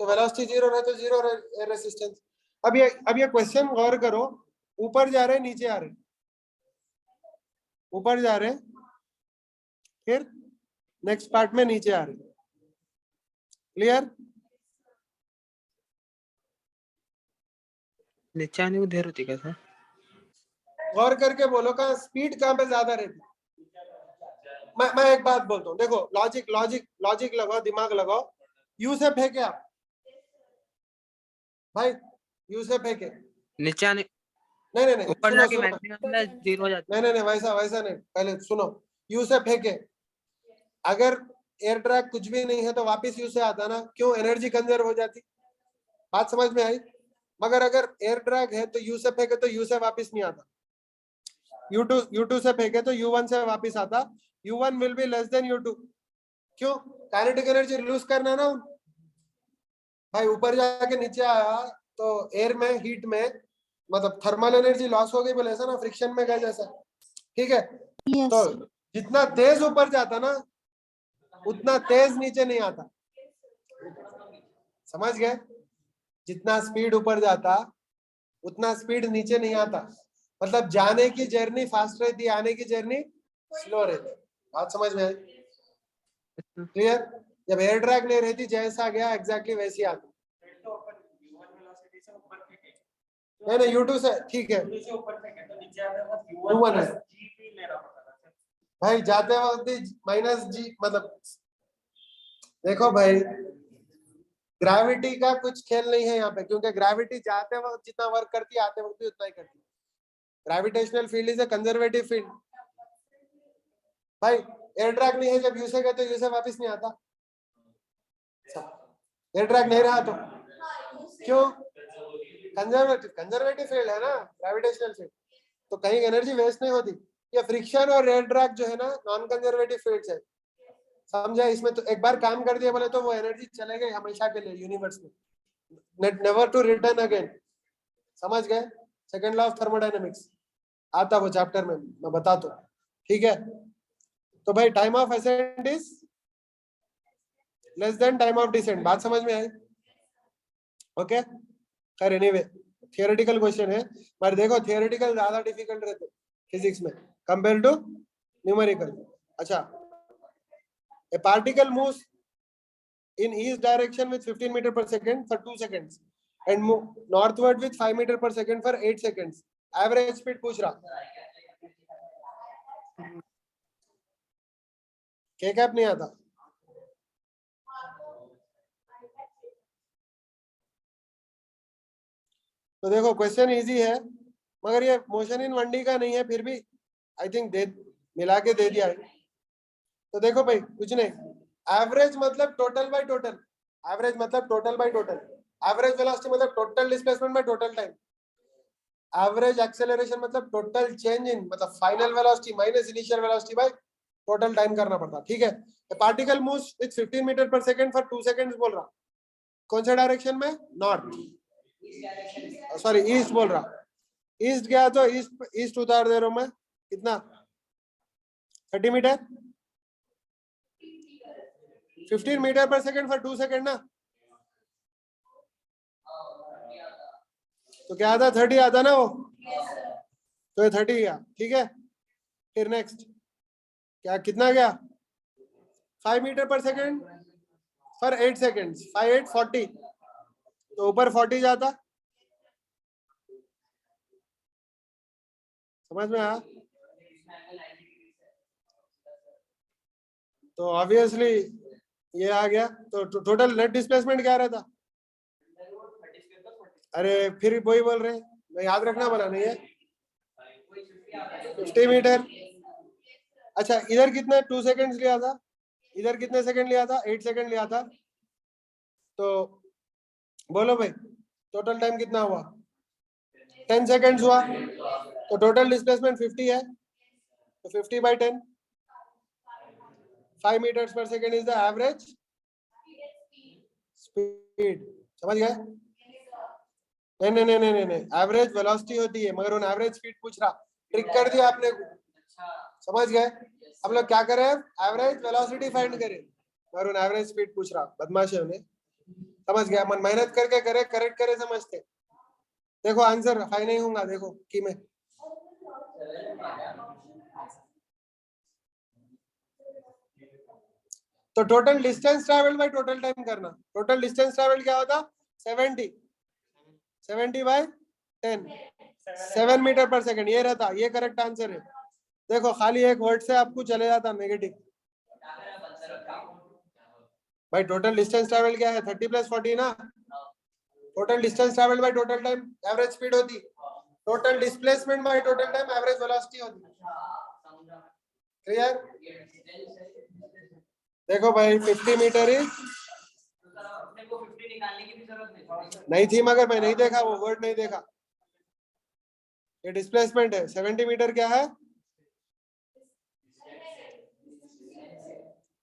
तो वेलोसिटी जीरो रहे तो जीरो एयर रेसिस्टेंस। अब ये क्वेश्चन गौर करो, ऊपर जा रहे नीचे आ रहे, ऊपर जा रहे फिर नेक्स्ट पार्ट में नीचे आ रहे। क्लियर? नीचे आने को देर होती क्या सर? गौर करके बोलो, कहाँ स्पीड कहाँ पे ज्यादा रहती? मैं एक बात बोलता हूँ, देखो लॉजिक लगाओ, दिमाग लगाओ। यू से फेंके आप भाई, यू से फेंके, नीचे आने नहीं ऊपर सुनो जाके सुनो, मैक्सिमम में 0 हो जाती है। नहीं वैसा नहीं, पहले सुनो। यू से फेंके, अगर एयर ड्रैग कुछ भी नहीं है तो वापस यू से आता ना, क्यों? एनर्जी कंजर्व हो जाती। बात समझ में आई? मगर अगर एयर ड्रैग है तो यू से फेंके तो यू से वापस नहीं आता, U2 से फेंके तो U1 से वापस आता। U1 will be less than U2। क्यों? काइनेटिक एनर्जी लूज करना ना भाई। ऊपर जाके नीचे आया तो एयर में, हीट में, मतलब थर्मल एनर्जी लॉस हो गई, बोले ऐसा ना, फ्रिक्शन में गए जैसा। ठीक है? Yes. तो जितना तेज ऊपर जाता ना उतना तेज नीचे नहीं आता। समझ गए? जितना स्पीड ऊपर जाता उतना स्पीड नीचे नहीं आता। मतलब जाने की जर्नी फास्ट रहती, आने की जर्नी स्लो रहती। बात समझ में आई? क्लियर? जब एयर ड्रैग नहीं रहती, जैसा गया एग्जैक्टली वैसी आती। नहीं U2 से ठीक है, U1 है भाई। जाते वक्त माइनस जी, मतलब देखो भाई, ग्रेविटी का कुछ खेल नहीं है यहाँ पे, क्योंकि ग्रेविटी जाते वक्त जितना वर्क करती है आते वक्त भी उतना ही करती है। Gravitational field is a conservative field भाई। एयर ड्रैग नहीं है, जब यू से गए तो यू से वापस नहीं आता। एयर ड्रैग नहीं रहा तो क्यों? कंजर्वेटिव फील्ड है ना ग्रेविटेशनल फील्ड, तो कहीं एनर्जी वेस्ट नहीं होती। ये फ्रिक्शन और एयर ड्रैग जो है ना, नॉन कंजर्वेटिव फील्ड्स है। समझा? इसमें तो एक बार काम कर दिया बोले तो वो एनर्जी चले गई हमेशा के लिए यूनिवर्स में, नेवर टू रिटर्न अगेन। समझ गए? सेकंड लॉ ऑफ थर्मोडायनेमिक्स आता वो चैप्टर में, मैं बताता हूँ। ठीक है? तो भाई time of ascent is less than time of descent. बात समझ में आई? ओके? खैर एनीवे, थियोरेटिकल क्वेश्चन है, पर देखो थियोरेटिकल ज्यादा डिफिकल्ट रहते फिजिक्स में कंपेयर टू न्यूमेरिकल। अच्छा, a particle moves in east direction with 15 meter per second for 2 seconds and move northward with 5 meter per second for 8 seconds. Average speed पूछ रहा, क्या कैप नहीं आता। तो देखो क्वेश्चन इजी है, मगर ये मोशन इन 1D का नहीं है, फिर भी आई थिंक दे मिला के दे दिया है। तो देखो भाई कुछ नहीं, एवरेज मतलब टोटल बाय टोटल, एवरेज मतलब total by total, average velocity मतलब total displacement by total time, average acceleration मतलब टोटल चेंज इन, मतलब final velocity minus initial velocity by total time करना पड़ता। ठीक है? Particle moves with 15 metre per second for 2 seconds बोल रहा, कौन सा डायरेक्शन में? नॉर्थ, सॉरी ईस्ट बोल रहा। ईस्ट गया तो ईस्ट उतार दे रहा हूं मैं, कितना? 30 metre, 15 metre per second for 2 second ना, तो क्या आता? 30 आता ना वो, तो ये 30 गया। ठीक है? फिर नेक्स्ट क्या, कितना गया? 5 metre per second for 8 seconds, 5 8 40, तो ऊपर 40 जाता। समझ में आया? तो ऑब्वियसली ये आ गया, तो टोटल नेट डिस्प्लेसमेंट क्या रहता? अरे फिर वही बोल रहे, मैं याद रखना बना नहीं है, 50 मीटर। अच्छा इधर कितने 2 सेकंड्स लिया था, इधर कितने सेकंड लिया था? 8 सेकंड लिया था। तो बोलो भाई टोटल टाइम कितना हुआ? 10 सेकंड्स हुआ। तो टोटल डिस्प्लेसमेंट 50 है, तो 50 by 10, 5 metres per second is the average speed. समझ गए? नहीं, एवरेज वेलोसिटी होती है, मगर उन एवरेज स्पीड पूछ रहा, ट्रिक कर दिया आपने। समझ गए? हम लोग क्या करें? एवरेज वेलोसिटी फाइंड करें, मगर उन एवरेज स्पीड पूछ रहा, बदमाश है उन्हें। समझ गया? मन मेहनत करके करे, करेक्ट करे, समझते। देखो आंसर हाई नहीं होगा, देखो की में तो total distance travel by total time करना। टोटल डिस्टेंस ट्रैवल क्या होता? 70 बाय 10, 7 मीटर पर सेकंड, ये रहता, ये करेक्ट आंसर है। देखो खाली एक वर्ड से आपको चले जाता नेगेटिव। भाई टोटल डिस्टेंस ट्रैवल क्या है? 30 + 40 ना। Total distance travel by total time average speed होती, total displacement by total time average velocity होती। क्लियर? देखो भाई 50 मीटर इज अपने को 50 निकालने की भी जरूरत नहीं थी, मगर मैं नहीं देखा, वो वर्ड नहीं देखा। ये डिस्प्लेसमेंट है। 70 मीटर क्या है?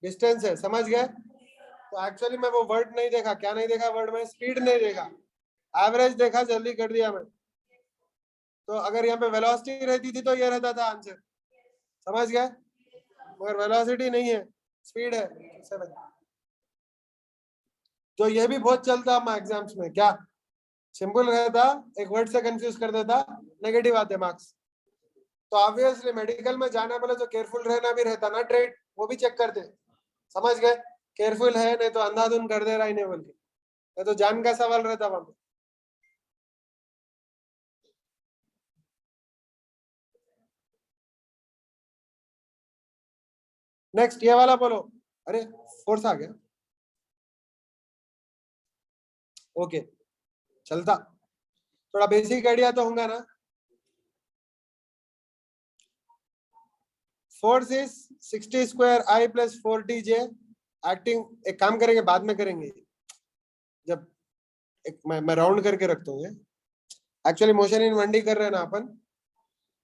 डिस्टेंस है, समझ गए? तो एक्चुअली मैं वो वर्ड नहीं देखा। क्या नहीं देखा वर्ड में? स्पीड नहीं देखा, एवरेज देखा, जल्दी कर दिया मैं। तो अगर यहाँ पे वेलोसिटी रहती थी तो ये रहता था आंसर, समझ गए? मगर वेलोसिटी नहीं है, स्पीड है। तो ये भी बहुत चलता है एग्जाम्स में, क्या सिंपल रहता, एक वर्ड से कंफ्यूज कर देता, नेगेटिव आते मार्क्स। तो ऑब्वियसली मेडिकल में जाना बोले तो केयरफुल रहना भी रहता ना, ट्रेड वो भी चेक करते, समझ गए? केयरफुल है, नहीं तो अंधाधुन कर दे रहा ही नहीं बोल के, नहीं तो जान का सवाल रहता वहां पे। नेक्स्ट ये वाला बोलो। अरे फोर्स आ गया, ओके चलता। थोड़ा बेसिक आइडिया तो होगा ना। Force is 60² I + 40 J acting. एक काम करेंगे, बाद में करेंगे, जब एक मैं राउंड करके रखता हूँ। एक्चुअली मोशन इन 1D कर रहे हैं ना अपन,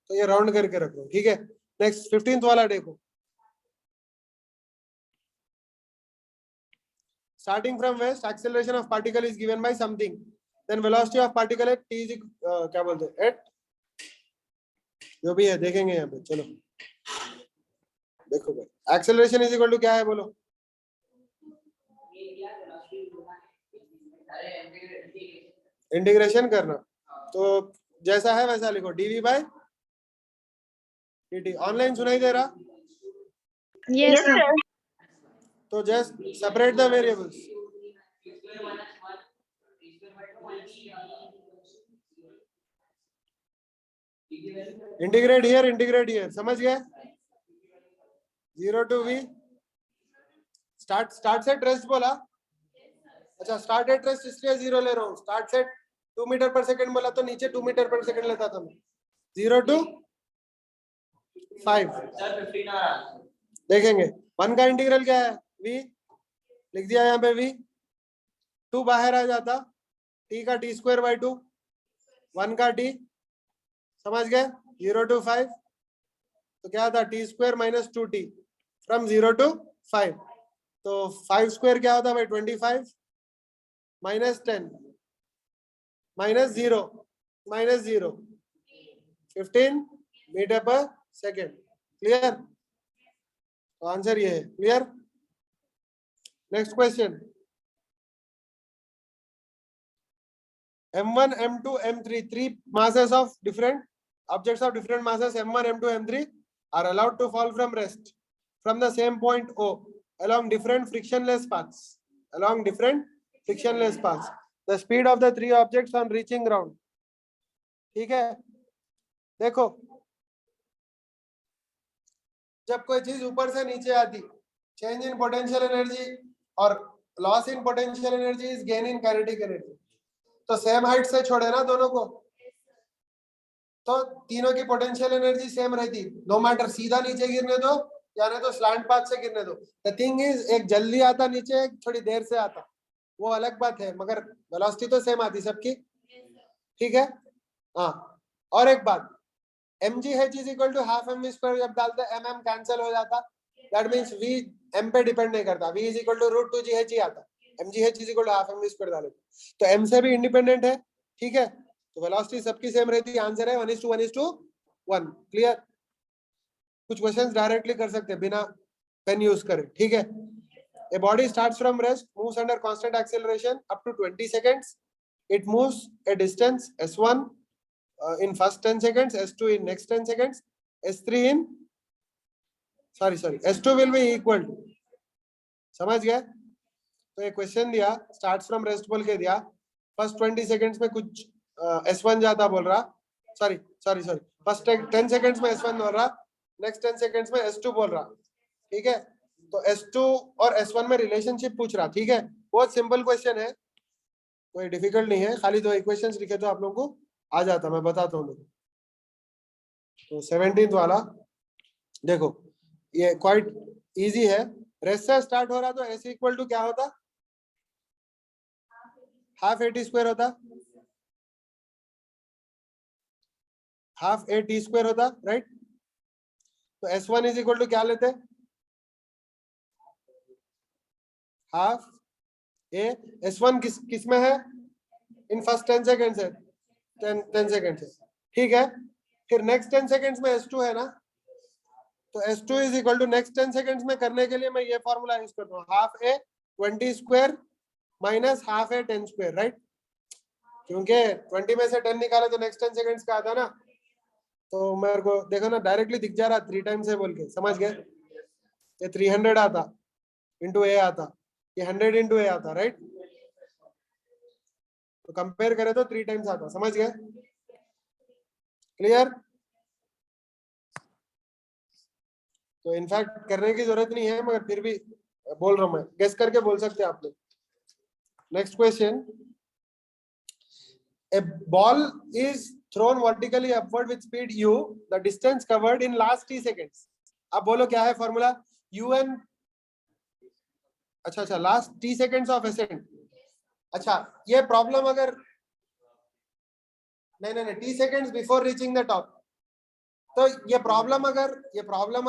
तो ये राउंड करके रख लो, ठीक है? नेक्स्ट 15th वाला देखो। Starting from west, acceleration of particle is given by something, then velocity of particle at t is क्या बोलते हैं, at जो भी है देखेंगे यहाँ पे। चलो देखो भाई, एक्सेलरेशन इज इक्वल टू क्या है बोलो? इंटीग्रेशन करना, तो जैसा है वैसा लिखो, dv/dt। ऑनलाइन सुनाई दे रहा? Yes, sir. तो just separate the variables. Integrate here, समझ गए? 0 to v। Start set rest बोला? अच्छा, स्टार्ट एट रेस्ट इसलिए 0 ले रहा हूँ। Start set 2 metre per second बोला तो नीचे 2 मीटर पर सेकंड लेता था मैं। 0 to 5 देखेंगे। 1 का इंटीग्रल क्या है? v लिख दिया यहाँ पे v। 2 बाहर आ जाता, t का t²/2, 1 का t, समझ गए? 0 to 5 तो क्या था? t² - 2t from 0 to 5। तो 5² क्या होता भाई? 25 -10 -0 -0 15 मीटर पर सेकेंड। क्लियर? तो आंसर ये है। Clear? Next question. M1, M2, M3, 3 masses of different objects of different masses M1, M2, M3 are allowed to fall from rest from the same point O along different frictionless paths. Along different frictionless paths. The speed of the 3 objects on reaching ground. ठीक है? देखो, जब कोई चीज ऊपर से नीचे आती, चेंज इन पोटेंशियल एनर्जी और loss in potential energy is gain in kinetic energy. तो सेम हाइट से छोड़े ना दोनों को, तो तीनों की पोटेंशियल एनर्जी सेम रहती, नो मैटर सीधा नीचे गिरने दो या नहीं तो स्लैंट पाथ से गिरने दो। द थिंग इज, एक जल्दी आता नीचे, एक थोड़ी देर से आता, वो अलग बात है, मगर वेलोसिटी तो सेम आती सबकी। ठीक है? हाँ, और एक बात, mgh is equal to half mv², जब डालते mm कैंसिल हो जाता, दैट मींस v m पे डिपेंड नहीं करता, v is equal to √2gh ही आता। mgh is equal to half mv² डाले तो m से भी इंडिपेंडेंट है। ठीक है? तो वेलोसिटी सबकी सेम रहती है। आंसर है 1:1:1। क्लियर? कुछ क्वेश्चंस डायरेक्टली कर सकते हैं बिना पेन यूज करे। ठीक है? A body starts from rest, moves under constant acceleration up to 20 seconds it moves a distance s1 in first 10 seconds, s2 in next 10 seconds, s3 in sorry s2 will be equal to, समझ गए? तो ये question दिया, starts from rest बोल के दिया, first 20 seconds में कुछ s1 जाता बोल रहा, सॉरी फर्स्ट 10 सेकंड्स में s1 बोल रहा, नेक्स्ट 10 सेकंड्स में s2 बोल रहा, ठीक है? तो s2 और s1 में रिलेशनशिप पूछ रहा, ठीक है? बहुत सिंपल क्वेश्चन है, कोई डिफिकल्ट नहीं है, खाली 2 इक्वेशंस लिखे तो आप लोगों को आ जाता, मैं बताता हूँ। तो 17th वाला देखो, ये क्वाइट इजी है, रेस्ट से स्टार्ट हो रहा तो s इक्वल टू क्या होता, हाफ ए टी स्क्वायर होता, हाफ ए टी स्क्वायर होता, राइट? तो s1 इज इक्वल टू क्या लेते, हाफ ए, s1 किस में है, इन फर्स्ट 10 सेकेंड्स है, 10 सेकेंड्स है, ठीक है? फिर नेक्स्ट 10 सेकेंड्स में s2 है ना, तो s2 is equal to next 10 seconds में करने के लिए मैं ये फॉर्मूला यूज करता हूँ, हाफ ए 20 स्क्वायर माइनस हाफ ए 10 स्क्वायर, राइट? क्योंकि 20 में से 10 निकाला तो नेक्स्ट 10 सेकेंड्स का आता ना, तो मेरे को देखो ना डायरेक्टली दिख जा रहा 3 टाइम्स है बोल के, समझ गए? ये 300 आता इंटू ए आता, ये 100 इंटू ए आता, राइट? तो कंपेयर करें तो 3 टाइम्स आता, समझ गए? क्लियर? तो इनफैक्ट करने की जरूरत नहीं है, मगर फिर भी बोल रहा हूं मैं, गेस करके बोल सकते हैं आप लोग। Next question, a ball is thrown vertically upward with speed u, the distance covered in last t seconds। अब बोलो क्या है फॉर्मूला, un, अच्छा last t seconds of ascent। अच्छा ये प्रॉब्लम अगर नहीं t seconds before reaching the top, तो ये प्रॉब्लम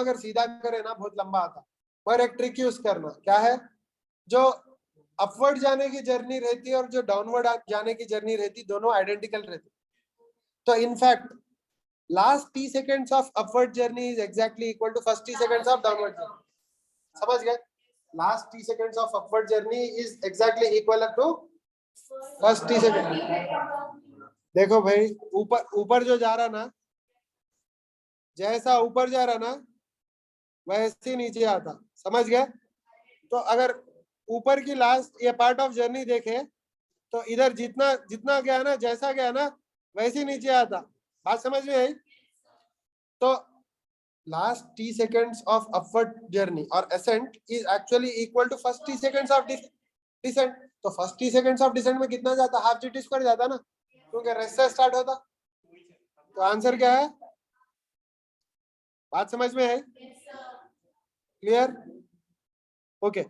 अगर सीधा करे ना बहुत लंबा आता, पर एक ट्रिक यूज करना, क्या है, जो अपवर्ड जाने की जर्नी रहती है और जो डाउनवर्ड जाने की जर्नी रहती, दोनों आइडेंटिकल रहती। तो in fact last t seconds of upward journey is exactly equal to first t seconds of downward journey, समझ गए? Last t seconds of upward journey is exactly equal to first t second। देखो भाई, ऊपर जो जा रहा ना, जैसा ऊपर जा रहा ना वैसे नीचे आता, समझ गए? तो अगर ऊपर की लास्ट ये पार्ट ऑफ जर्नी देखे तो इधर जितना गया ना, जैसा गया ना वैसे नीचे आता, बात समझ में आई? तो last t seconds of upward journey और ascent is actually equal to first t seconds of descent। तो first t seconds of descent में कितना जाता, हाफ gt स्क्वायर जाता ना, क्योंकि रेस्ट से स्टार्ट होता। तो आंसर क्या है, बात समझ में आई? Clear? Okay,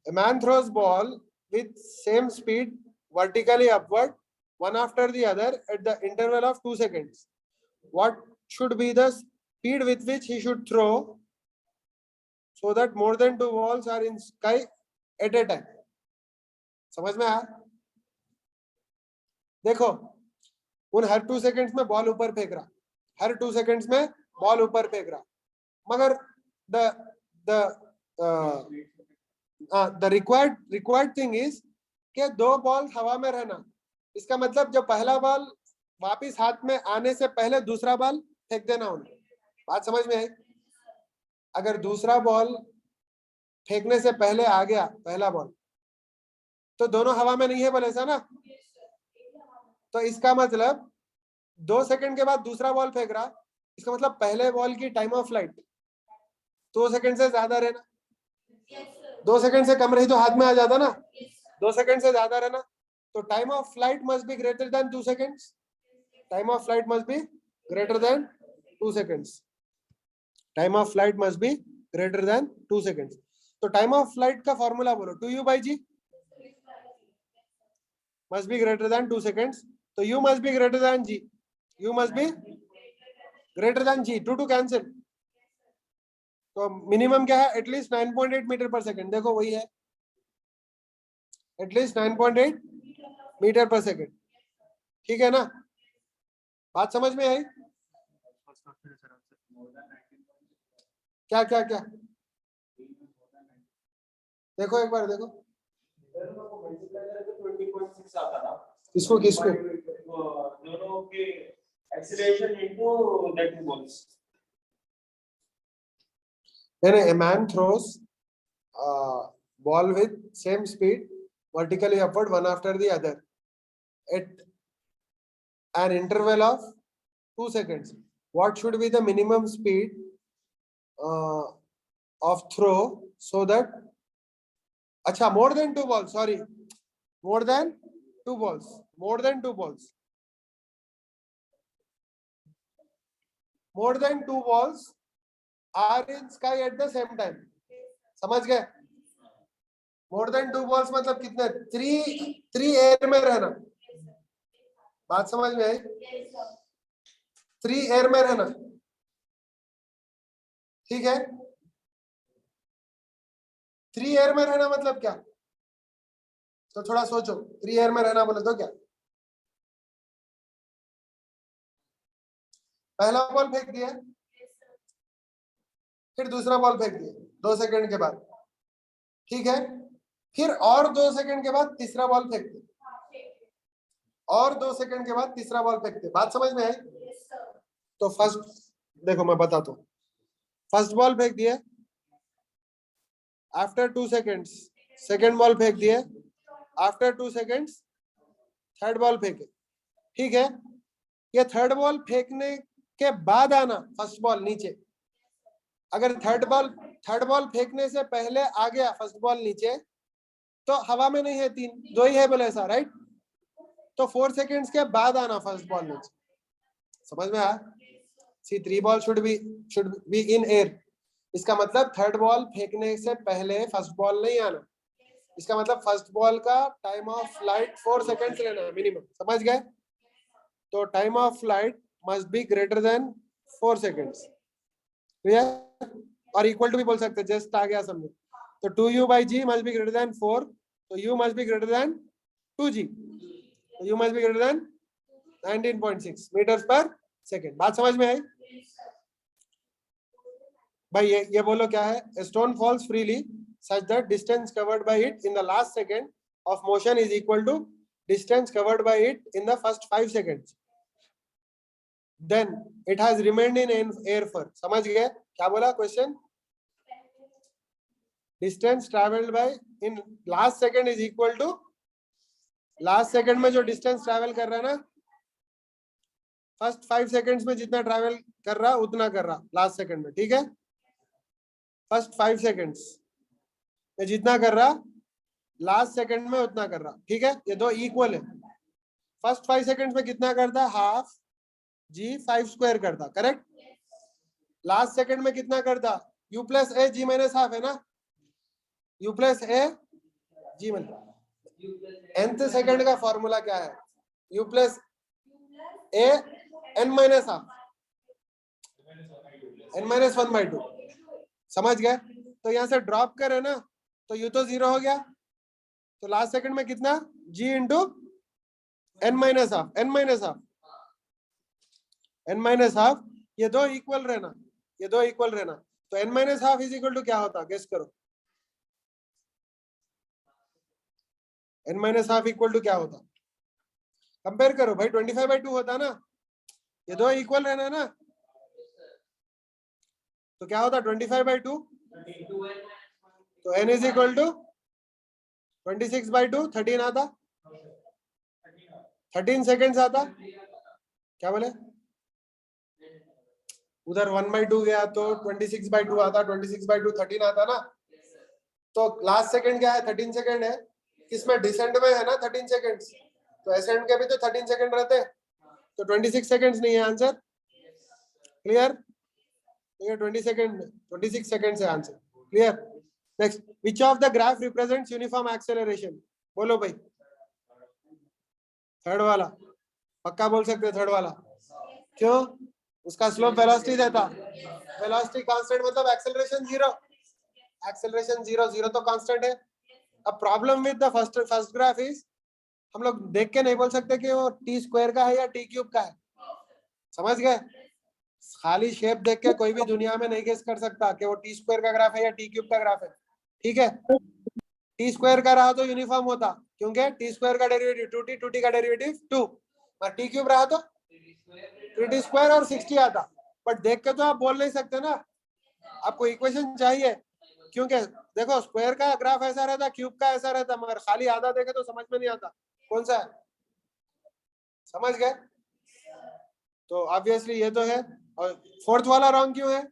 a man throws ball with same speed vertically upward, one after the other at the interval of 2 seconds। What should be the speed with which he should throw so that more than 2 balls are in sky at a time? समझ में आया? देखो, उन हर 2 seconds में ball ऊपर फेंक रहा, हर 2 seconds में बॉल ऊपर फेंक रहा, मगर the required thing is कि 2 बॉल हवा में रहना। इसका मतलब जब पहला बॉल वापिस हाथ में आने से पहले दूसरा बॉल फेंक देना उन्हें, बात समझ में आई? अगर दूसरा बॉल फेंकने से पहले आ गया पहला बॉल, तो दोनों हवा में नहीं है बोले ऐसा ना, तो इसका मतलब 2 सेकंड के बाद दूसरा बॉल फेंक रहा, इसका मतलब पहले बॉल की टाइम ऑफ फ्लाइट 2 सेकंड से ज्यादा रहना, 2 सेकंड से कम रही तो हाथ में आ जाता ना, 2 सेकंड से ज्यादा रहना, तो time of flight must be greater then 2 seconds, time of flight must be greater then 2 seconds, time of flight must be greater then 2 seconds. तो टाइम ऑफ फ्लाइट का फॉर्मूला बोलो, 2u/g must be greater than 2 seconds, तो u must be greater than g, u must be greater than g, 2 cancel, तो minimum क्या है, at least 9.8 metre per second, देखो वही है, एटलीस्ट 9.8 मीटर पर सेकंड, ठीक है ना? बात समझ में आई? क्या क्या क्या देखो एक बार देखो, 20.6 आता था, किसको किसको दोनों के acceleration into the two balls. Then a man throws ball with same speed vertically upward one after the other at an interval of 2 seconds. What should be the minimum speed of throw so that more than 2 balls, sorry, more than 2 balls, more than 2 balls, more than 2 balls are in sky at the same time. समझ गए? More than 2 balls मतलब कितने? 3 air में रहना. बात समझ में आई? 3 air में रहना. ठीक है? 3 एयर में रहना मतलब क्या? तो थोड़ा सोचो. 3 एयर में रहना बोले तो क्या? पहला बॉल फेंक दिया, फिर दूसरा बॉल फेंक दिया 2 सेकंड के बाद. ठीक है? फिर और 2 सेकंड के बाद तीसरा बॉल फेंकते, और 2 सेकंड के बाद तीसरा बॉल फेंकते. बात समझ में आई? तो फर्स्ट देखो मैं बताता हूँ. फर्स्ट बॉल फेंक दिए, आफ्टर 2 सेकंड्स सेकंड बॉल फेंक दिए, आफ्टर 2 सेकंड्स थर्ड बॉल फेंके. ठीक है? ये थर्ड बॉल फेंकने के बाद आना फर्स्ट बॉल नीचे. अगर थर्ड बॉल फेंकने से पहले आ गया फर्स्ट बॉल नीचे तो हवा में नहीं है, 2 ही है बोले ऐसा, राइट? तो 4 सेकंड्स के बाद आना फर्स्ट बॉल नीचे. समझ में आया? सी 3 ball should be in air. इसका मतलब थर्ड बॉल फेंकने से पहले फर्स्ट बॉल नहीं आना. इसका मतलब फर्स्ट बॉल का टाइम ऑफ फ्लाइट 4 सेकंड्स रहना मिनिमम. समझ गए? तो time of flight must be greater then 4 seconds. Clear? और इक्वल टू भी बोल सकते, जस्ट आ गया समझो. तो 2u/g must be greater then 4, तो u must be greater than 2g, तो u must be greater than 19.6 meters per second. बात समझ में आई भाई? ये बोलो क्या है? A stone falls freely such that distance covered by it in the last second of motion is equal to distance covered by it in the first 5 seconds. Then it has remained in air for. समझ गए क्या बोला question? Distance traveled by in last second is equal to last second में जो distance travel कर रहा है ना, फर्स्ट 5 seconds में जितना ट्रैवल कर रहा उतना कर रहा लास्ट सेकंड में. ठीक है? फर्स्ट 5 seconds में जितना कर रहा लास्ट सेकंड में उतना कर रहा. ठीक है? ये दो इक्वल है. फर्स्ट 5 seconds में कितना करता? हाफ g 5 स्क्वायर करता. करेक्ट? लास्ट सेकंड में कितना करता? u प्लस ए जी माइनस हाफ है ना. u प्लस ए जी माइनस nth सेकंड का फॉर्मूला क्या है? u प्लस ए n माइनस हाफ n-1/2. समझ गए? तो यहां से ड्रॉप करे ना तो u तो 0 हो गया. तो लास्ट सेकंड में कितना? g into n minus half. ये दो इक्वल रहना. तो n minus half is equal to क्या होता? गेस करो. n minus half equal to क्या होता? कंपेयर करो भाई. 25/2 होता ना. ये दो इक्वल रहना ना. तो क्या होता? 25/2. तो n इज इक्वल टू 26/2. 13 आता. 13 सेकेंड्स आता. क्या बोले? उधर 1/2 गया तो 26/2 आता. 26/2 13 आता ना. तो लास्ट सेकंड क्या है? 13 सेकंड है. किसमें? डिसेंड में है ना 13 सेकंड्स. तो एसेंड के भी तो 13 सेकंड रहते हैं. तो 26 सेकंड्स नहीं है आंसर. क्लियर? 26 सेकंड है answer. Clear? Next, which of the graph represents uniform acceleration? बोलो भाई. थर्ड वाला पक्का बोल सकते. थर्ड वाला क्यों? उसका स्लोप वेलोसिटी देता. वेलोसिटी कांस्टेंट मतलब एक्सेलरेशन 0. एक्सेलरेशन 0 तो कांस्टेंट है. अब problem with the first graph is हम लोग देख के नहीं बोल सकते कि वो टी स्क्वायर का है या टी क्यूब का है. समझ गए? खाली शेप देख के कोई भी दुनिया में नहीं गेस कर सकता कि वो टी स्क्वायर का ग्राफ है या टी क्यूब का ग्राफ है. ठीक है? टी स्क्वायर का रहा तो यूनिफॉर्म होता, क्योंकि टी स्क्वायर का डेरिवेटिव 2t, 2t का डेरिवेटिव 2, और टी क्यूब रहा तो 3t स्क्वायर और 60 आता। बट देख के तो आप बोल नहीं सकते ना, आपको इक्वेशन चाहिए, क्योंकि देखो स्क्वायर का ग्राफ ऐसा रहता, क्यूब का ऐसा रहता, मगर खाली आधा देखे तो समझ में नहीं आता कौन सा है, समझ गए? तो ऑब्वियसली ये तो है। और फोर्थ वाला रॉन्ग क्यों है?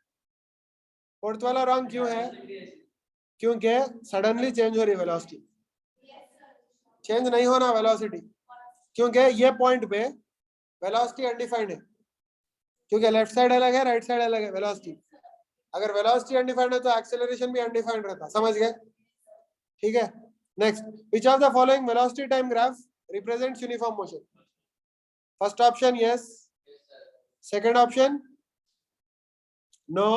फोर्थ वाला रॉन्ग क्यों है? क्योंकि सडनली चेंज हो रही वेलोसिटी, चेंज नहीं होना वेलोसिटी, क्योंकि ये पॉइंट पे वेलोसिटी अनडिफाइंड है, क्योंकि लेफ्ट साइड अलग है, राइट साइड अलग है वेलोसिटी। अगर वेलोसिटी अनडिफाइंड है तो एक्सेलरेशन भी अनडिफाइंड रहता, समझ गए? ठीक है। Next, which of the following velocity time graph represents uniform motion? First option yes, second option no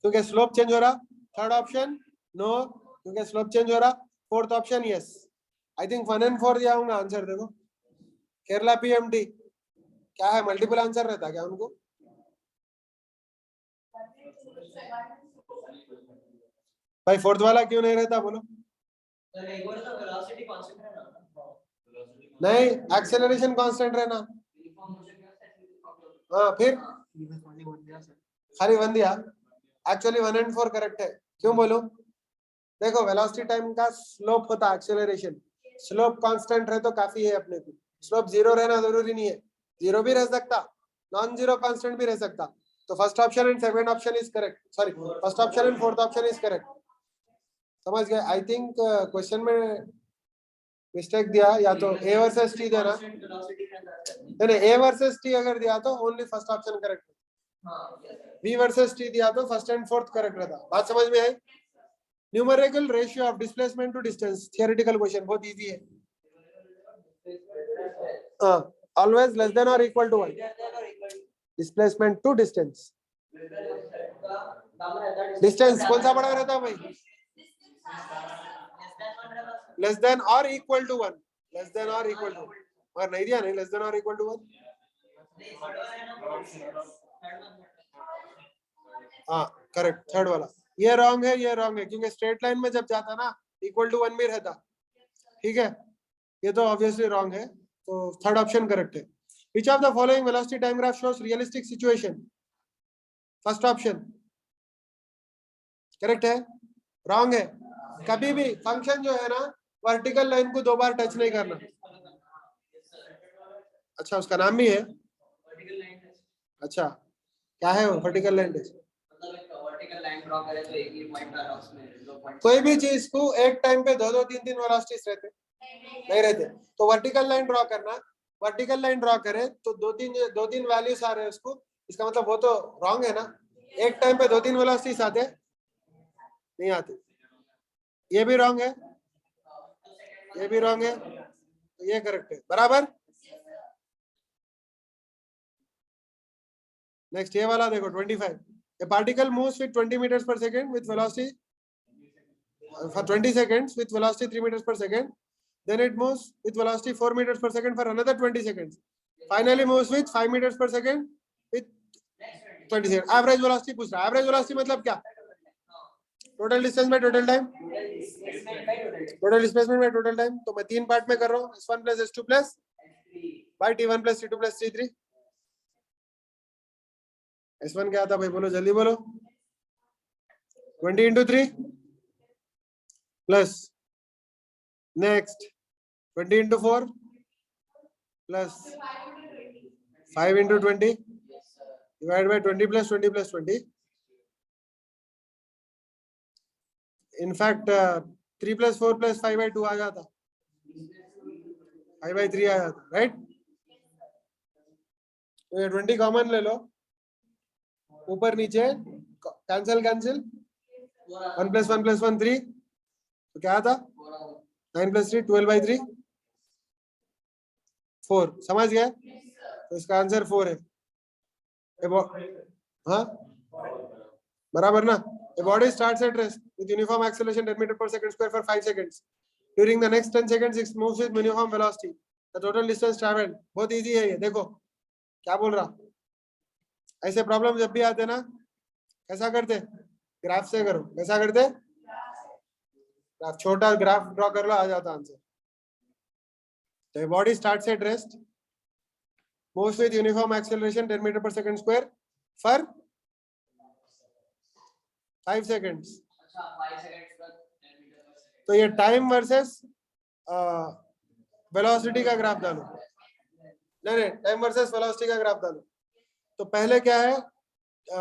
क्योंकि स्लोप चेंज हो रहा, थर्ड ऑप्शन नो क्योंकि स्लोप चेंज हो रहा, fourth option yes. I think 1 and 4 दिया होगा आंसर। देखो Kerala PMT क्या है, मल्टीपल आंसर रहता क्या उनको? भाई फोर्थ वाला क्यों नहीं रहता बोलो? सर एक बार तो वेलोसिटी कांस्टेंट है ना, नहीं, एक्सेलरेशन कांस्टेंट रहना। हाँ फिर खाली 1 दिया, एक्चुअली 1 and 4 करेक्ट है। क्यों बोलो? देखो वेलोसिटी टाइम का स्लोप होता एक्सेलरेशन, स्लोप कांस्टेंट रहे तो काफी है अपने को, स्लोप 0 रहना जरूरी नहीं है, 0 भी रह सकता, नॉन जीरो कांस्टेंट भी रह सकता। तो first option and second option is correct, sorry first option and fourth option is correct, समझ गए? आई थिंक क्वेश्चन में मिस्टेक दिया, या तो ए वर्सेस टी देना, नहीं ए वर्सेस टी अगर दिया तो only first option correct, b versus t दिया तो फर्स्ट एंड फोर्थ करेक्ट रहता। बात समझ में आई? Numerical ratio of displacement to distance, theoretical question, बहुत इजी है। ऑलवेज लेस देन और equal to 1, displacement to distance, distance कौन सा बड़ा रहता है भाई? लेस देन और इक्वल टू 1, लेस देन और इक्वल टू, और नहीं दिया, नहीं लेस देन और इक्वल टू 1। हाँ करेक्ट, थर्ड वाला ये रॉन्ग है, ये रॉन्ग है, क्योंकि स्ट्रेट लाइन में जब जाता ना इक्वल टू 1 भी रहता, ठीक है? ये तो ऑब्वियसली रॉन्ग है, तो थर्ड ऑप्शन करेक्ट है। Which of the following velocity time graph shows realistic situation? First option correct है, रॉन्ग है। कभी भी फंक्शन जो है ना वर्टिकल लाइन को 2 बार टच नहीं करना। अच्छा उसका नाम भी है? अच्छा क्या है वो vertical line test? Vertical line draw करें तो एक ही पॉइंट आ रहा उसमें, 2 पॉइंट कोई भी चीज को एक टाइम पे 2-2 3-3 वेलोसिटीज रहते नहीं रहते, तो वर्टिकल लाइन ड्रॉ करना, वर्टिकल लाइन ड्रॉ करे तो 2-3 वैल्यूज आ रहे हैं उसको, इसका मतलब वो तो रॉन्ग है ना, एक टाइम पे 2-3 वेलोसिटीज आते नहीं आते, ये भी रॉन्ग है, ये भी रॉन्ग है, तो ये करेक्ट है, बराबर। नेक्स्ट ये वाला देखो 25, a particle moves with 20 meters per second with velocity for 20 seconds with velocity 3 meters per second, then it moves with velocity 4 meters per second for another 20 seconds, finally moves with 5 meters per second with 20 seconds। Average velocity पूछ रहा है, average velocity मतलब क्या? Total distance by total time, total displacement by total time. तो मैं 3 part में कर रहा हूँ, s1 + s2 + by t1 + t2 + t3। s1 क्या था भाई, बोलो जल्दी बोलो। 20 × 3 plus next 20 × 4 plus 5 × 20 divide by 20 + 20 + 20। In fact 3 + 4 + 5/2 आ जाता, 5/3 आ जाता, राइट? तो ये 20 कॉमन ले लो, ऊपर नीचे कैंसिल कैंसिल, 1 + 1 + 1 3, तो क्या आता 9 + 3 12/3 4, समझ गए? तो इसका आंसर 4 है। हाँ बराबर ना। A body starts at rest with uniform acceleration 10 meters per second square for 5 seconds. During the next 10 seconds it moves with uniform velocity. The total distance traveled, बहुत इजी है ये, देखो क्या बोल रहा। ऐसे प्रॉब्लम जब भी आते ना कैसा करते, ग्राफ से करो, कैसा करते? ग्राफ छोटा ग्राफ ड्रॉ कर लो, आ जाता answer. The body starts at rest, moves with uniform acceleration 10 meter per second square for 5 seconds. अच्छा 5 सेकंड्स पर 10 मीटर पर सेकंड। तो ये टाइम वर्सेस वेलोसिटी का ग्राफ डालो। नहीं, टाइम वर्सेस वेलोसिटी का ग्राफ डालो। तो पहले क्या है,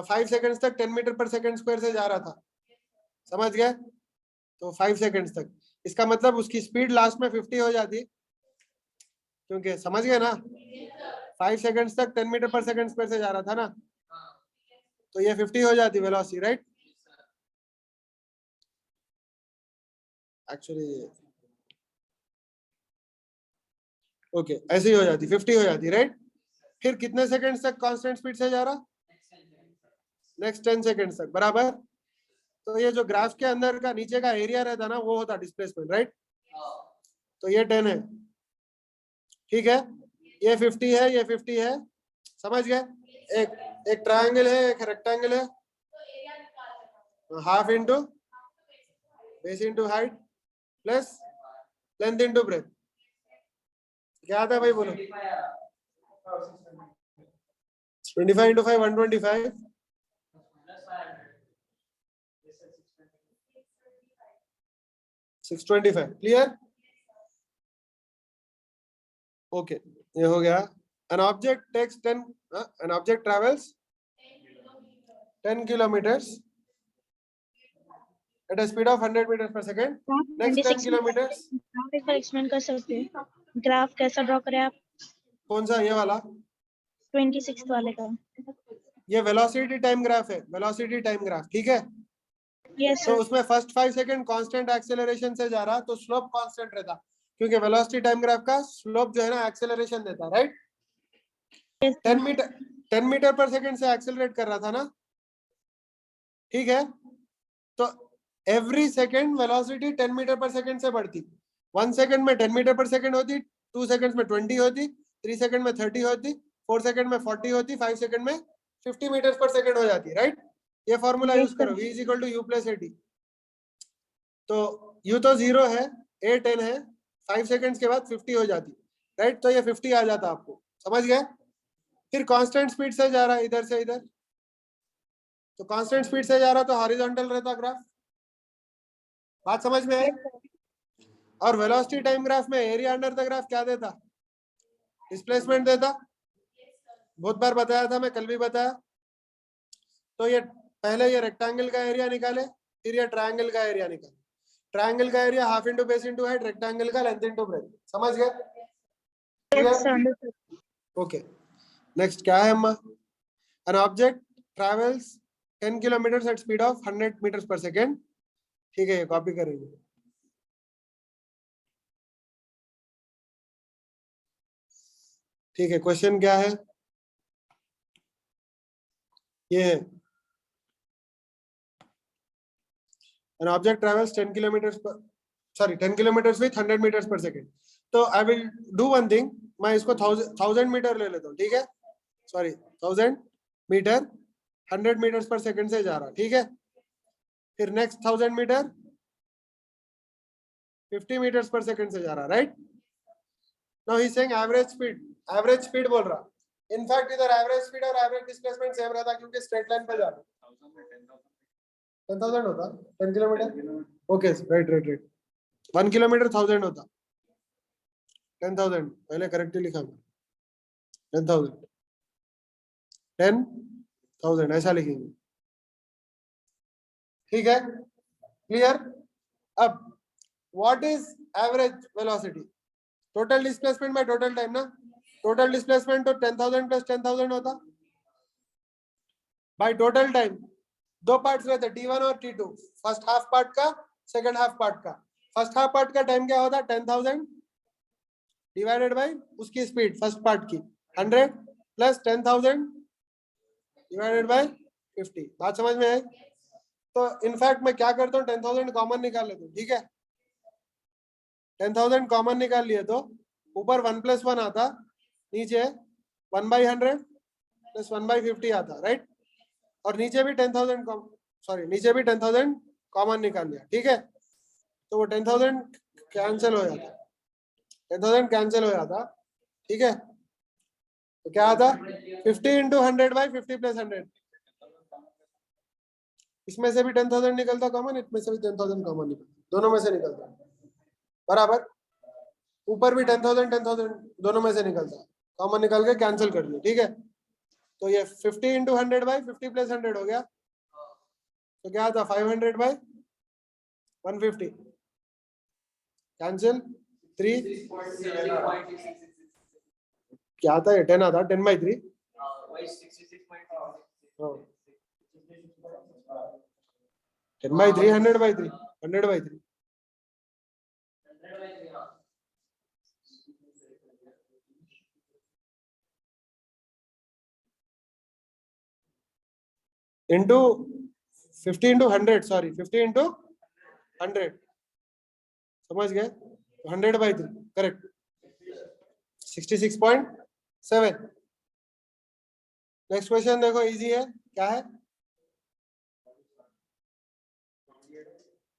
5 सेकंड्स तक 10 मीटर पर सेकंड स्क्वायर से जा रहा था, समझ गए? तो 5 सेकंड्स तक, इसका मतलब उसकी स्पीड लास्ट में 50 हो जाती, क्योंकि समझ गए ना, 5 सेकंड्स तक 10 मीटर पर सेकंड स्क्वायर से जा रहा था ना, तो ये 50 हो जाती वेलोसिटी, राइट? एक्चुअली ओके, ऐसे ही हो जाती, 50 हो जाती, राइट? फिर कितने सेकंड्स तक कांस्टेंट स्पीड से जा रहा? नेक्स्ट 10 सेकंड्स तक, बराबर। तो ये जो ग्राफ के अंदर का नीचे का एरिया रहता ना, वो होता डिस्प्लेसमेंट, राइट? तो ये 10 है, ठीक है, ये 50 है, ये 50 है, समझ गए? एक ट्रायंगल है, एक रेक्टेंगल है, half into base into height plus length into breadth. क्या आता है भाई, बोलो? 25 इंटू 5 125 625, क्लियर? ओके, ये हो गया। An object takes 10 an object travels 10 kilometers at a speed of 100 meters per second. Next 10 kilometers, graph एक बार एक्सप्लेन कर सकते हैं? ग्राफ कैसा ड्रॉ करें आप? कौन सा, ये वाला? 26 वाले का। ये वेलोसिटी टाइम ग्राफ है, वेलोसिटी टाइम ग्राफ, ठीक है? यस तो सर। उसमें फर्स्ट 5 सेकंड कांस्टेंट एक्सेलरेशन से जा रहा, तो स्लोप कांस्टेंट रहता, क्योंकि वेलोसिटी टाइम ग्राफ का स्लोप जो है ना एक्सेलरेशन देता, राइट? 10 मीटर पर सेकंड से एक्सेलरेट कर रहा था ना, ठीक है? तो every second velocity 10 metre per second से बढ़ती। 1 सेकंड में 10 मीटर पर सेकंड होती, 2 सेकंड्स में 20 होती, 3 सेकंड में 30 होती, 4 सेकंड में 40 होती, 5 सेकंड में 50 मीटर पर सेकंड हो जाती, राइट? ये फॉर्मूला यूज करो, v is equal to u plus at। तो u तो 0 है, a 10 है, 5 सेकंड्स के बाद 50 हो जाती, राइट? तो ये 50 आ जाता आपको, समझ गए? फिर कांस्टेंट स्पीड से जा रहा है इधर से इधर, तो कांस्टेंट स्पीड से जा रहा तो हॉरिजॉन्टल रहता ग्राफ, बात समझ में आई? और वेलोसिटी टाइम ग्राफ में एरिया अंडर द ग्राफ क्या देता? डिस्प्लेसमेंट देता। बहुत बार बताया था मैं, कल भी बताया। तो ये पहले ये रेक्टेंगल का एरिया निकाले, फिर ये ट्रायंगल का एरिया निकाले। ट्रायंगल का area half into base into height, rectangle का लेंथ इंटू ब्रेथ, समझ गए? ओके, नेक्स्ट क्या है अम्मा? An object travels 10 kilometers at speed of 100 meters per second, ठीक है, ये कॉपी करेंगे। ठीक है, क्वेश्चन क्या है? ये है, an object travels 10 kilometers with 100 meters per second. तो I will do one thing, मैं इसको 1000 मीटर ले लेता हूँ, ठीक है? Sorry 1000 metre 100 metres per second से जा रहा, ठीक है? फिर next 1000 metre 50 metres per second से जा रहा, right? Now he is saying average speed बोल रहा। इनफैक्ट इधर एवरेज स्पीड और एवरेज डिस्प्लेसमेंट सेम रहता, क्योंकि स्ट्रेट लाइन पे जा रहा। 10,000 होता 10 किलोमीटर, ओके, राइट 1 किलोमीटर 1000 होता, 10,000 पहले करेक्टली लिखा मैं, 10,000 ऐसा लिखेंगे, ठीक है? क्लियर? अब what is average velocity? Total displacement by total time ना, टोटल डिस्प्लेसमेंट तो 10,000 प्लस 10,000 होता बाय टोटल टाइम। दो पार्ट्स रहते T1 और T2, फर्स्ट हाफ पार्ट का, सेकंड हाफ पार्ट का। फर्स्ट हाफ पार्ट का टाइम क्या होता? 10,000 डिवाइडेड बाय उसकी स्पीड फर्स्ट पार्ट की 100 प्लस 10,000 डिवाइडेड बाय 50। बात समझ में आई? तो इनफैक्ट मैं क्या करता हूँ, 10,000 कॉमन निकाल लेता हूँ, ठीक है? 10,000 कॉमन निकाल लिए तो ऊपर 1 + 1 आता, नीचे 1/100 प्लस 1/50 आता, राइट? और नीचे भी 10,000 कॉमन निकाल लिया, ठीक है? तो वो 10,000 कैंसिल हो जाता, 10,000 कैंसिल हो जाता, ठीक है। तो क्या आता 50 इंटू 100 बाई 50 प्लस 100, इसमें से भी 10,000 निकलता कॉमन, इसमें से भी 10,000 कॉमन निकलता, दोनों में से निकलता बराबर। ऊपर भी 10,000 दोनों में से निकलता, कॉमन निकल के कैंसिल कर दिया, ठीक है। तो ये 50 इंटू 100 बाई 50 प्लस 100 हो गया, तो क्या आता 500 बाई 150 कैंसिल 3, क्या आता है 10 आता 10 बाई 3, वही 66.6 10 by 3 100 by 3 100 by 3 into 50 into 100, sorry 50 into 100, समझ गए, 100 बाई 3 करेक्ट, 66.7। नेक्स्ट क्वेश्चन देखो, इजी है, क्या है,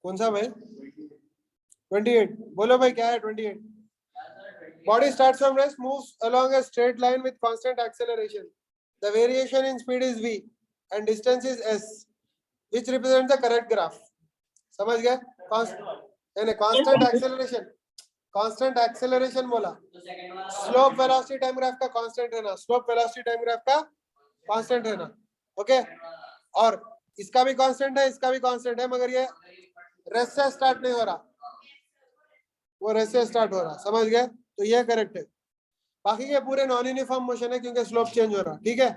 कौन सा भाई, 28, बोलो भाई क्या है 28। Body starts from rest, moves along a straight line with constant acceleration. The variation in speed is v and distance is s, which represents the correct graph. समझ गए, constant acceleration, constant acceleration बोला, slope velocity time graph का constant है ना, slope velocity time graph का constant है ना, okay. और इसका भी constant है, इसका भी constant है, मगर ये रेस्ट से स्टार्ट नहीं हो रहा, वो रेस्ट से स्टार्ट हो रहा, समझ गए, तो ये करेक्ट है। बाकी के पूरे नॉन यूनिफॉर्म मोशन है क्योंकि स्लोप चेंज हो रहा, ठीक है।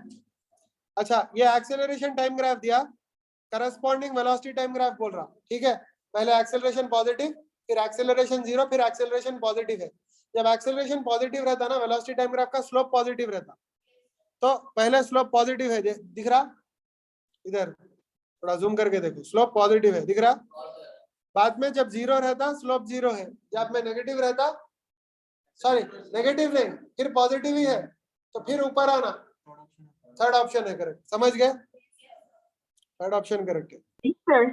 अच्छा, ये एक्सेलरेशन टाइम ग्राफ दिया, करस्पॉन्डिंग वेलोसिटी टाइम ग्राफ बोल रहा, ठीक है। पहले एक्सेलरेशन पॉजिटिव, फिर एक्सेलरेशन 0, फिर एक्सेलरेशन पॉजिटिव है। जब एक्सेलरेशन पॉजिटिव रहता ना, वेलोसिटी टाइम ग्राफ का स्लोप पॉजिटिव रहता, तो पहले स्लोप पॉजिटिव है, दिख रहा, इधर थोड़ा जूम करके देखो, स्लोप पॉजिटिव है, दिख रहा। बाद में जब 0 रहता स्लोप 0 है, जब में नेगेटिव रहता, सॉरी नेगेटिव नहीं, फिर पॉजिटिव ही है, तो फिर ऊपर आना, थर्ड ऑप्शन है करेक्ट, समझ गए, थर्ड ऑप्शन करेक्ट है। सर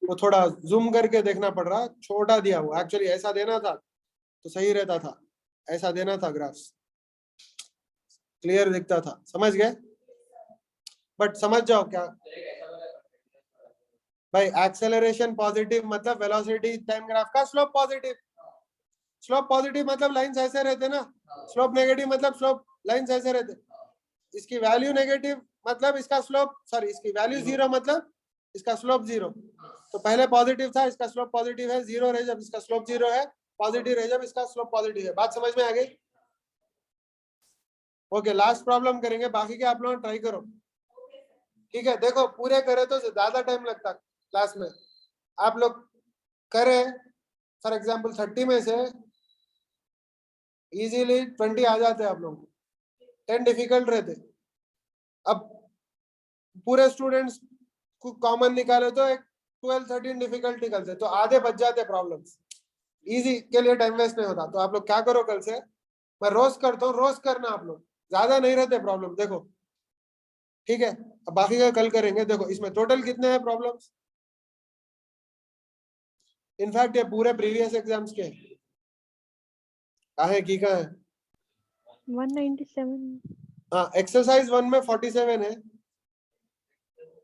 वो थोड़ा जूम करके देखना पड़ रहा, छोटा दिया, वो एक्चुअली ऐसा देना था तो सही रहता था, ऐसा देना था, ग्राफ्स क्लियर दिखता था, समझ गए। बट समझ जाओ क्या भाई, एक्सेलरेशन पॉजिटिव मतलब वेलोसिटी टाइम ग्राफ का स्लोप पॉजिटिव, स्लोप पॉजिटिव मतलब लाइंस ऐसे रहते ना, स्लोप नेगेटिव मतलब स्लोप लाइंस ऐसे रहते, इसकी वैल्यू नेगेटिव मतलब इसका स्लोप, सॉरी इसकी वैल्यू 0 मतलब इसका स्लोप 0, तो पहले पॉजिटिव था, इसका स्लोप पॉजिटिव है, 0 रहे जब इसका स्लोप 0 है, पॉजिटिव रहे जब इसका स्लोप पॉजिटिव है। बात समझ में आ गई, ओके। लास्ट प्रॉब्लम करेंगे, बाकी के आप लोग ट्राई करो, ठीक है। देखो पूरे करे तो ज्यादा टाइम लगता क्लास में, आप लोग करे फॉर एग्जांपल 30 में से इजीली 20 आ जाते आप लोग, 10 डिफिकल्ट रहते। अब पूरे स्टूडेंट्स को कॉमन निकाले तो एक 12-13 डिफिकल्ट निकलते, तो आधे बच जाते प्रॉब्लम्स, इजी के लिए टाइम वेस्ट नहीं होता। तो आप लोग क्या करो, कल से मैं रोज करता हूँ, रोज करना आप लोग, ज्यादा नहीं रहते प्रॉब्लम, देखो ठीक है। अब बाकी का कल करेंगे। देखो इसमें टोटल कितने हैं प्रॉब्लम्स, इनफैक्ट ये पूरे प्रीवियस एग्जाम्स के है, की का है 197। हाँ, एक्सरसाइज 1 में 47 है,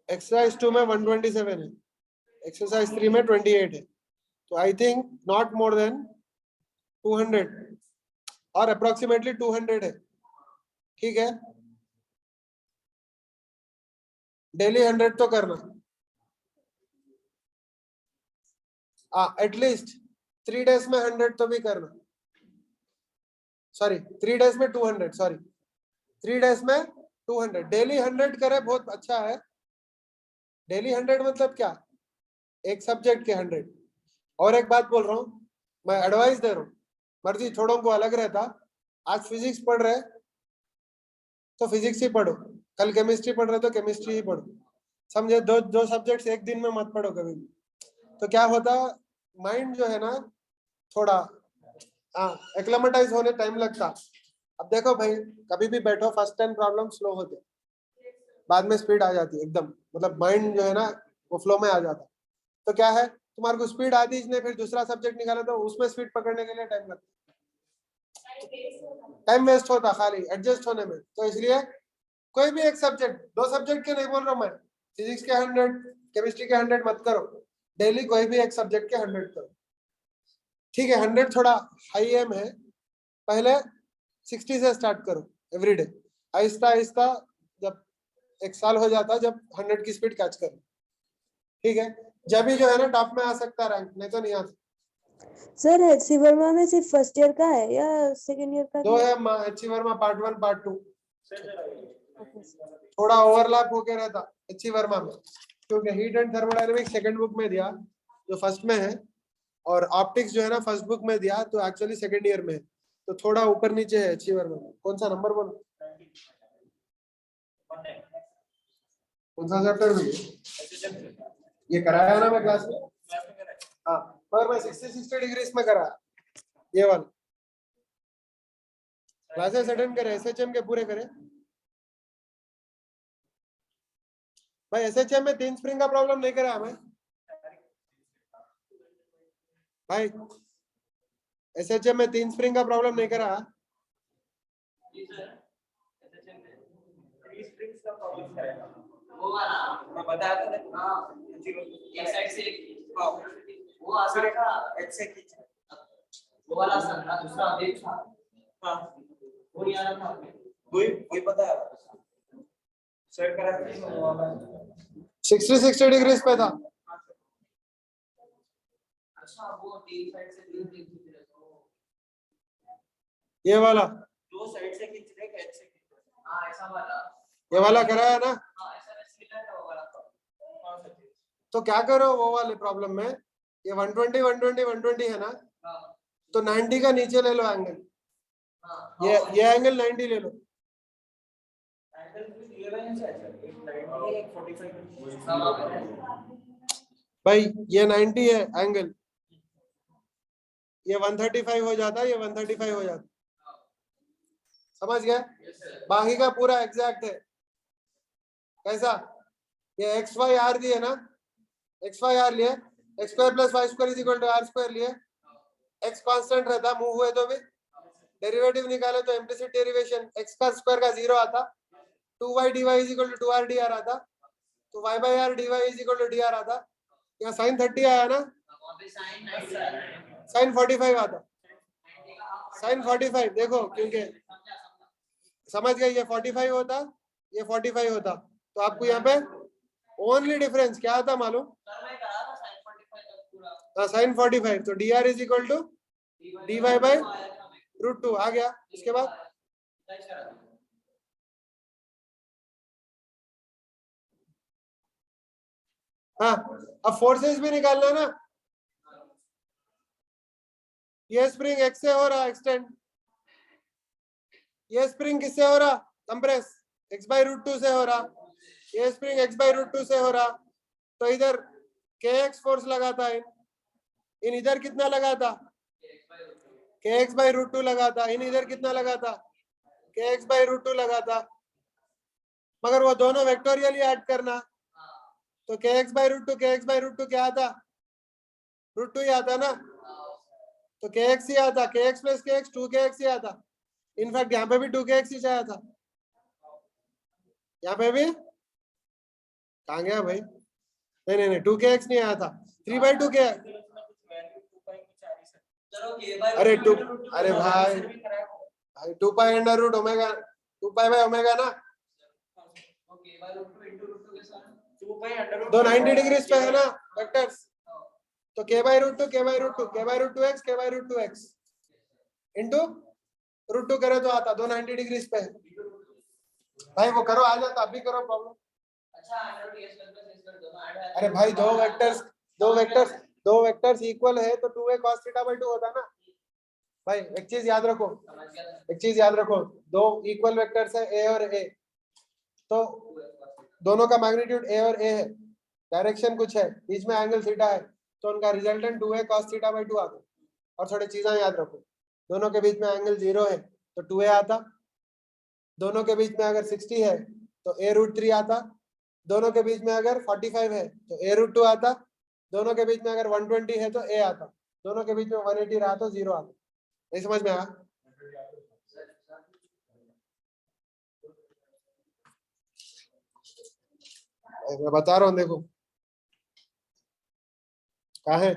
एक्सरसाइज 2 में 127 है, एक्सरसाइज 3 में 28 है, तो I think not more than 200 और अप्रोक्सीमेटली 200 है, ठीक है। डेली 100 तो करना, एटलीस्ट 3 डेज में 100 तो भी करना, सॉरी 3 डेज में 200, सॉरी 3 डेज में 200, डेली 100 करे बहुत अच्छा है। डेली 100 मतलब क्या, एक सब्जेक्ट के 100। और एक बात बोल रहा हूँ, मैं एडवाइस दे रहा हूँ, मर्जी थोड़ों को अलग रहता, आज फिजिक्स पढ़ रहे तो फिजिक्स ही पढ़ो, कल केमिस्ट्री पढ़ रहे तो केमिस्ट्री ही पढ़ो, समझे। दो सब्जेक्ट्स एक दिन में मत पढ़ो कभी भी, तो क्या होता माइंड जो है ना थोड़ा एक्लेमेटाइज होने टाइम लगता। अब देखो भाई, कभी भी बैठो, फर्स्ट 10 प्रॉब्लम स्लो होते, बाद में स्पीड आ जाती है एकदम, मतलब माइंड जो है ना वो फ्लो में आ जाता। तो क्या है, तुम्हारे को स्पीड आती नहीं, फिर दूसरा सब्जेक्ट निकाला तो उसमें स्पीड पकड़ने के लिए टाइम लगता, टाइम वेस्ट होता खाली एडजस्ट होने में। तो इसलिए कोई भी एक सब्जेक्ट, 2 सब्जेक्ट के नहीं बोल रहा हूँ मैं, फिजिक्स के 100, केमिस्ट्री के 100 मत करो, डेली कोई भी एक सब्जेक्ट के 100 करो, ठीक है। 100 थोड़ा हाई एम है, पहले 60 से स्टार्ट करो एवरीडे, आहिस्ता आहिस्ता जब 1 साल हो जाता जब 100 की स्पीड कैच करो, ठीक है। जब भी जो है ना टॉप में आ सकता रैंक, नहीं तो नहीं आ सकता। सर एचसी वर्मा में सिर्फ फर्स्ट ईयर का है या सेकंड ईयर का 2 है एचसी वर्मा, पार्ट 1 पार्ट 2, थोड़ा ओवरलैप होके रहता एचसी वर्मा में, क्योंकि heat and thermodynamics second book में दिया जो फर्स्ट में है, और ऑप्टिक्स जो है ना फर्स्ट बुक में दिया तो एक्चुअली सेकंड ईयर में है, तो थोड़ा ऊपर नीचे है एचसी वर्मा में। कौन सा नंबर बोलो, कौन सा चैप्टर में ये कराया ना मैं क्लास में? हाँ, पर मैं 60 डिग्रीज में कराया ये वाला। क्लासेस अटेंड करे, एसएचएम के पूरे करे भाई। एसएचएम में 3 स्प्रिंग का प्रॉब्लम नहीं कराया मैं भाई, एसएचएम में 3 स्प्रिंग का प्रॉब्लम नहीं कराया। वो वाला मैं बताया था ना। हाँ, एक साइड से वो आसान था, ऐसे खींच, वो वाला आसान था, दूसरा वेव था, हाँ वो नहीं आ रहा था। वही पता है सर करा था 60 डिग्रीज पे था। अच्छा वो तीन साइड से तीन तीन खींच रहे तो ये वाला, 2 साइड से खींच रहे, कैसे खींच रहे? हाँ ऐसा वाला, ये वाला कराया ना, हाँ ऐसा सिमिलर है वो वाला। तो क्या करो वो वाले प्रॉब्लम में, ये 120 120 120 है ना, हाँ तो 90 का नीचे ले लो एंगल, हाँ ये एंगल 90 ले लो। एंगल भी दिए हुए हैं सर, एक 90 एक 45 भाई ये 90 है एंगल, ये 135 हो जाता, ये 135 हो जाता, समझ गए? बाकी का पूरा एग्जैक्ट है। कैसा? ये एक्स वाई आर दिए ना, एक्स वाई आर लिए, x square plus y square is equal to r square लिए, एक्स कांस्टेंट रहता, मूव हुए तो भी डेरिवेटिव निकाले तो इम्प्लिसिट डेरिवेशन एक्स का स्क्वायर का 0 आता, 2y dy is equal to 2r dr आता, तो y by r dy is equal to dr आता। यहाँ sin 30 आया ना, sin 45 आता, sin 45 देखो, क्योंकि समझ गए, ये 45 होता, ये 45 होता, तो आपको यहाँ पे ओनली डिफरेंस क्या आता मालूम? sin 45, तो dr is equal to dy by √2 आ गया। इसके बाद हाँ, अब फोर्सेस भी निकालना ना। ये स्प्रिंग x से हो रहा एक्सटेंड, ये स्प्रिंग किससे हो रहा कंप्रेस, x बाय √2 से हो रहा, ये स्प्रिंग x बाय √2 से हो रहा, तो इधर kx फोर्स लगाता है, इन इधर कितना लगाता, kx बाय √2 लगाता, इन इधर कितना लगाता, kx बाय √2 लगाता, मगर वो दोनों वेक्टोरियली ऐड करना, तो kx बाय √2 क्या आता, √2 ही आता ना, तो kx ही आता, kx प्लस kx 2kx ही आता। इनफैक्ट यहाँ पे भी 2kx ही आया था, यहाँ पे भी कहाँ गया भाई, नहीं 2kx नहीं आया था, 3/2 क्या है, अरे 2, अरे भाई 2 pi under root omega, 2 pi by omega ना, दो 90 डिग्री पे है ना वेक्टर्स, तो k by √2 k by √2x k by √2x into √2 करे तो आता, दो 90 डिग्री पे है भाई, वो करो आ जाता, अभी करो प्रॉब्लम। अरे भाई दो वेक्टर्स इक्वल है तो 2a cos थीटा बाय 2 होता ना भाई। एक चीज याद रखो, दो इक्वल वेक्टर्स है a और a, तो दोनों का मैग्नीट्यूड a और a है, डायरेक्शन कुछ है, बीच में एंगल थीटा है, तो उनका resultant 2a cos theta by 2 आता। और थोड़ी चीजें याद रखो, दोनों के बीच में एंगल 0 है तो 2a आता, दोनों के बीच में अगर 60 है तो a √3 आता, दोनों के बीच में अगर 45 है तो a √2 आता, दोनों के बीच में अगर 120 है तो ए आता, दोनों के बीच में 180 रहा तो 0 आता। नहीं समझ में आया? मैं बता रहा हूँ, देखो कहाँ है।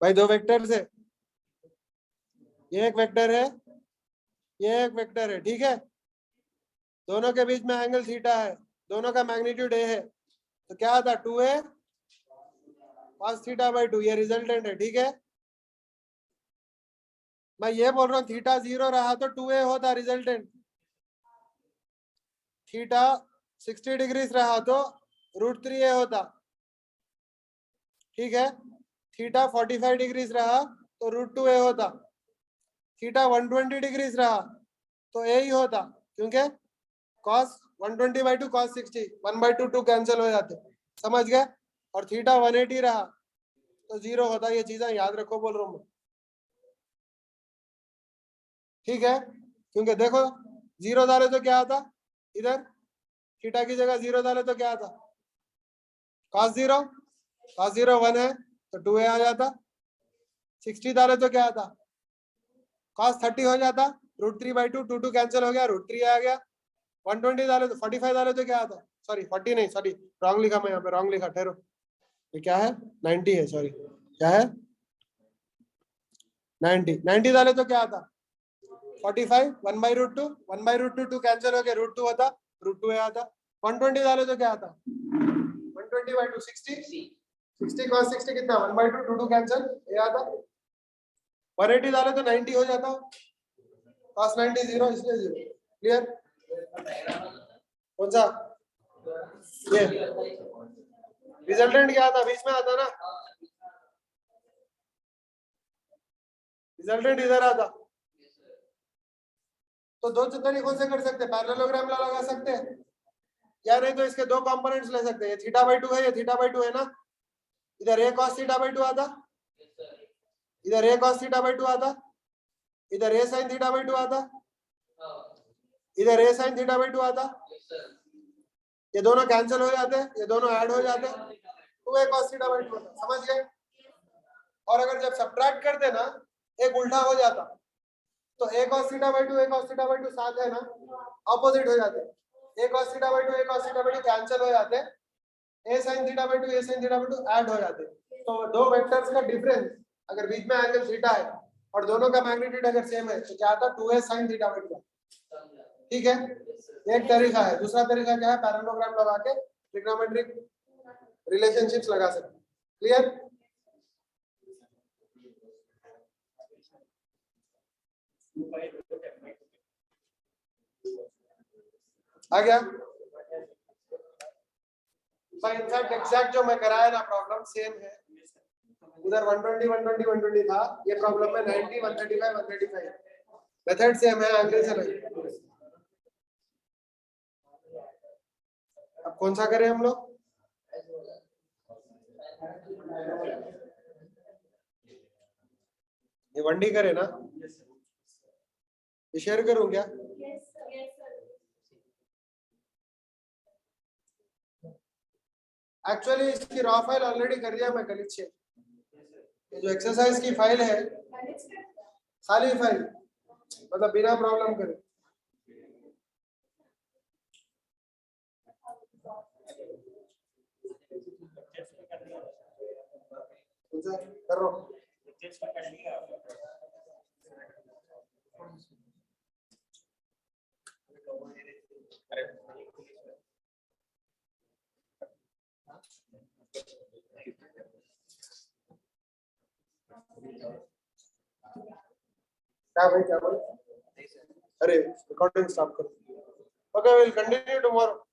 भाई दो वेक्टर्स है, ये एक वेक्टर है, ये एक वेक्टर है, ठीक है। दोनों के बीच में एंगल थीटा है, दोनों का मैग्नीट्यूड ए है, तो क्या आता 2a cos थीटा बाई 2, ये रिजल्टेंट है, ठीक है। मैं ये बोल रहा हूँ थीटा 0 रहा तो 2a होता रिजल्टेंट, थीटा 60 डिग्रीज रहा तो √3a होता, ठीक है। थीटा 45 डिग्रीज रहा तो √2a होता, थीटा 120 डिग्रीज रहा तो a ही होता, क्योंकि cos 120 बाई 2 cos 60 1/2 2 कैंसिल हो जाते, समझ गए। और थीटा 180 रहा तो 0 होता, ये चीजें याद रखो बोल रहा हूँ मैं, ठीक है। क्योंकि देखो 0 डाले तो क्या आता, इधर थीटा की जगह 0 डाले तो क्या आता cos 0 1 है तो 2a आ जाता, 60 डाले तो क्या आता cos 30 हो जाता, √3 बाई 2 2 कैंसिल हो गया, √3 आ गया। 120 डाले तो 45 डाले तो क्या आता, सॉरी 40 नहीं, सॉरी रॉन्ग लिखा मैं यहाँ पे, रॉन्ग लिखा, ठहरो, ये क्या है 90 है, सॉरी क्या है 90 डाले तो क्या आता 45 1/√2 1/√2 2 कैंसिल हो गया, √2 होता, √2 आता। 120 डाले तो क्या आता 120 बाई 2 60 cos 60 कितना 1/2 2 2 कैंसिल, ये आता। 180 डाले तो 90 हो जाता, cos 90 0, इसलिए 0, क्लियर। कौन सा ये रिजल्टेंट क्या आता, बीच में आता ना, रिजल्टेंट इधर आता। तो दो तरीकों से कर सकते हैं, पैरेललोग्राम लगा सकते हैं, या नहीं तो इसके दो कंपोनेंट्स ले सकते हैं, ये थीटा बाई 2 है, ये थीटा बाई 2 है ना, इधर a cos थीटा बाई 2 आता, इधर a cos थीटा बाई 2 आता, इधर a sin थीटा बाई 2 आता, इधर a sin थीटा बाई 2 आता, ये दोनों कैंसिल हो जाते हैं, ये दोनों ऐड हो जाते हैं, 2a cos थीटा बाई 2 आता, समझ गए। और अगर जब सब्ट्रैक्ट करते ना एक उल्टा हो जाता, तो a cos theta by 2 a cos theta by 2 साथ है ना, ऑपोजिट हो जाते हैं, a cos theta by 2 a cos theta by 2 cancel हो जाते हैं, a sin theta by 2 a sin theta by 2 add हो जाते हैं। तो दो वेक्टर्स का डिफरेंस अगर बीच में एंगल थीटा है और दोनों का मैग्नीट्यूड अगर सेम है तो क्या आता 2a sin थीटा बाई 2, ठीक है। एक तरीका है, दूसरा तरीका क्या है, पैरेललोग्राम लगा के ट्रिग्नोमेट्रिक रिलेशनशिप्स लगा सकते हैं, क्लियर। आ गया भाई, इनफैक्ट एग्जैक्ट जो मैं कराया ना प्रॉब्लम सेम है, उधर 120 120 120 था, ये प्रॉब्लम में 90 135 135 मेथड सेम है, एंगल से नहीं। अब कौन सा करें हम लोग, ये 1D करे ना, ये शेयर करूं क्या, एक्चुअली इसकी रॉ फाइल ऑलरेडी कर दिया मैं गणित से, ये जो एक्सरसाइज की फाइल है खाली फाइल, मतलब बिना प्रॉब्लम करे, कर रहा हूं। क्या भाई क्या बोले, अरे रिकॉर्डिंग स्टॉप करो, ओके विल कंटिन्यू टुमारो।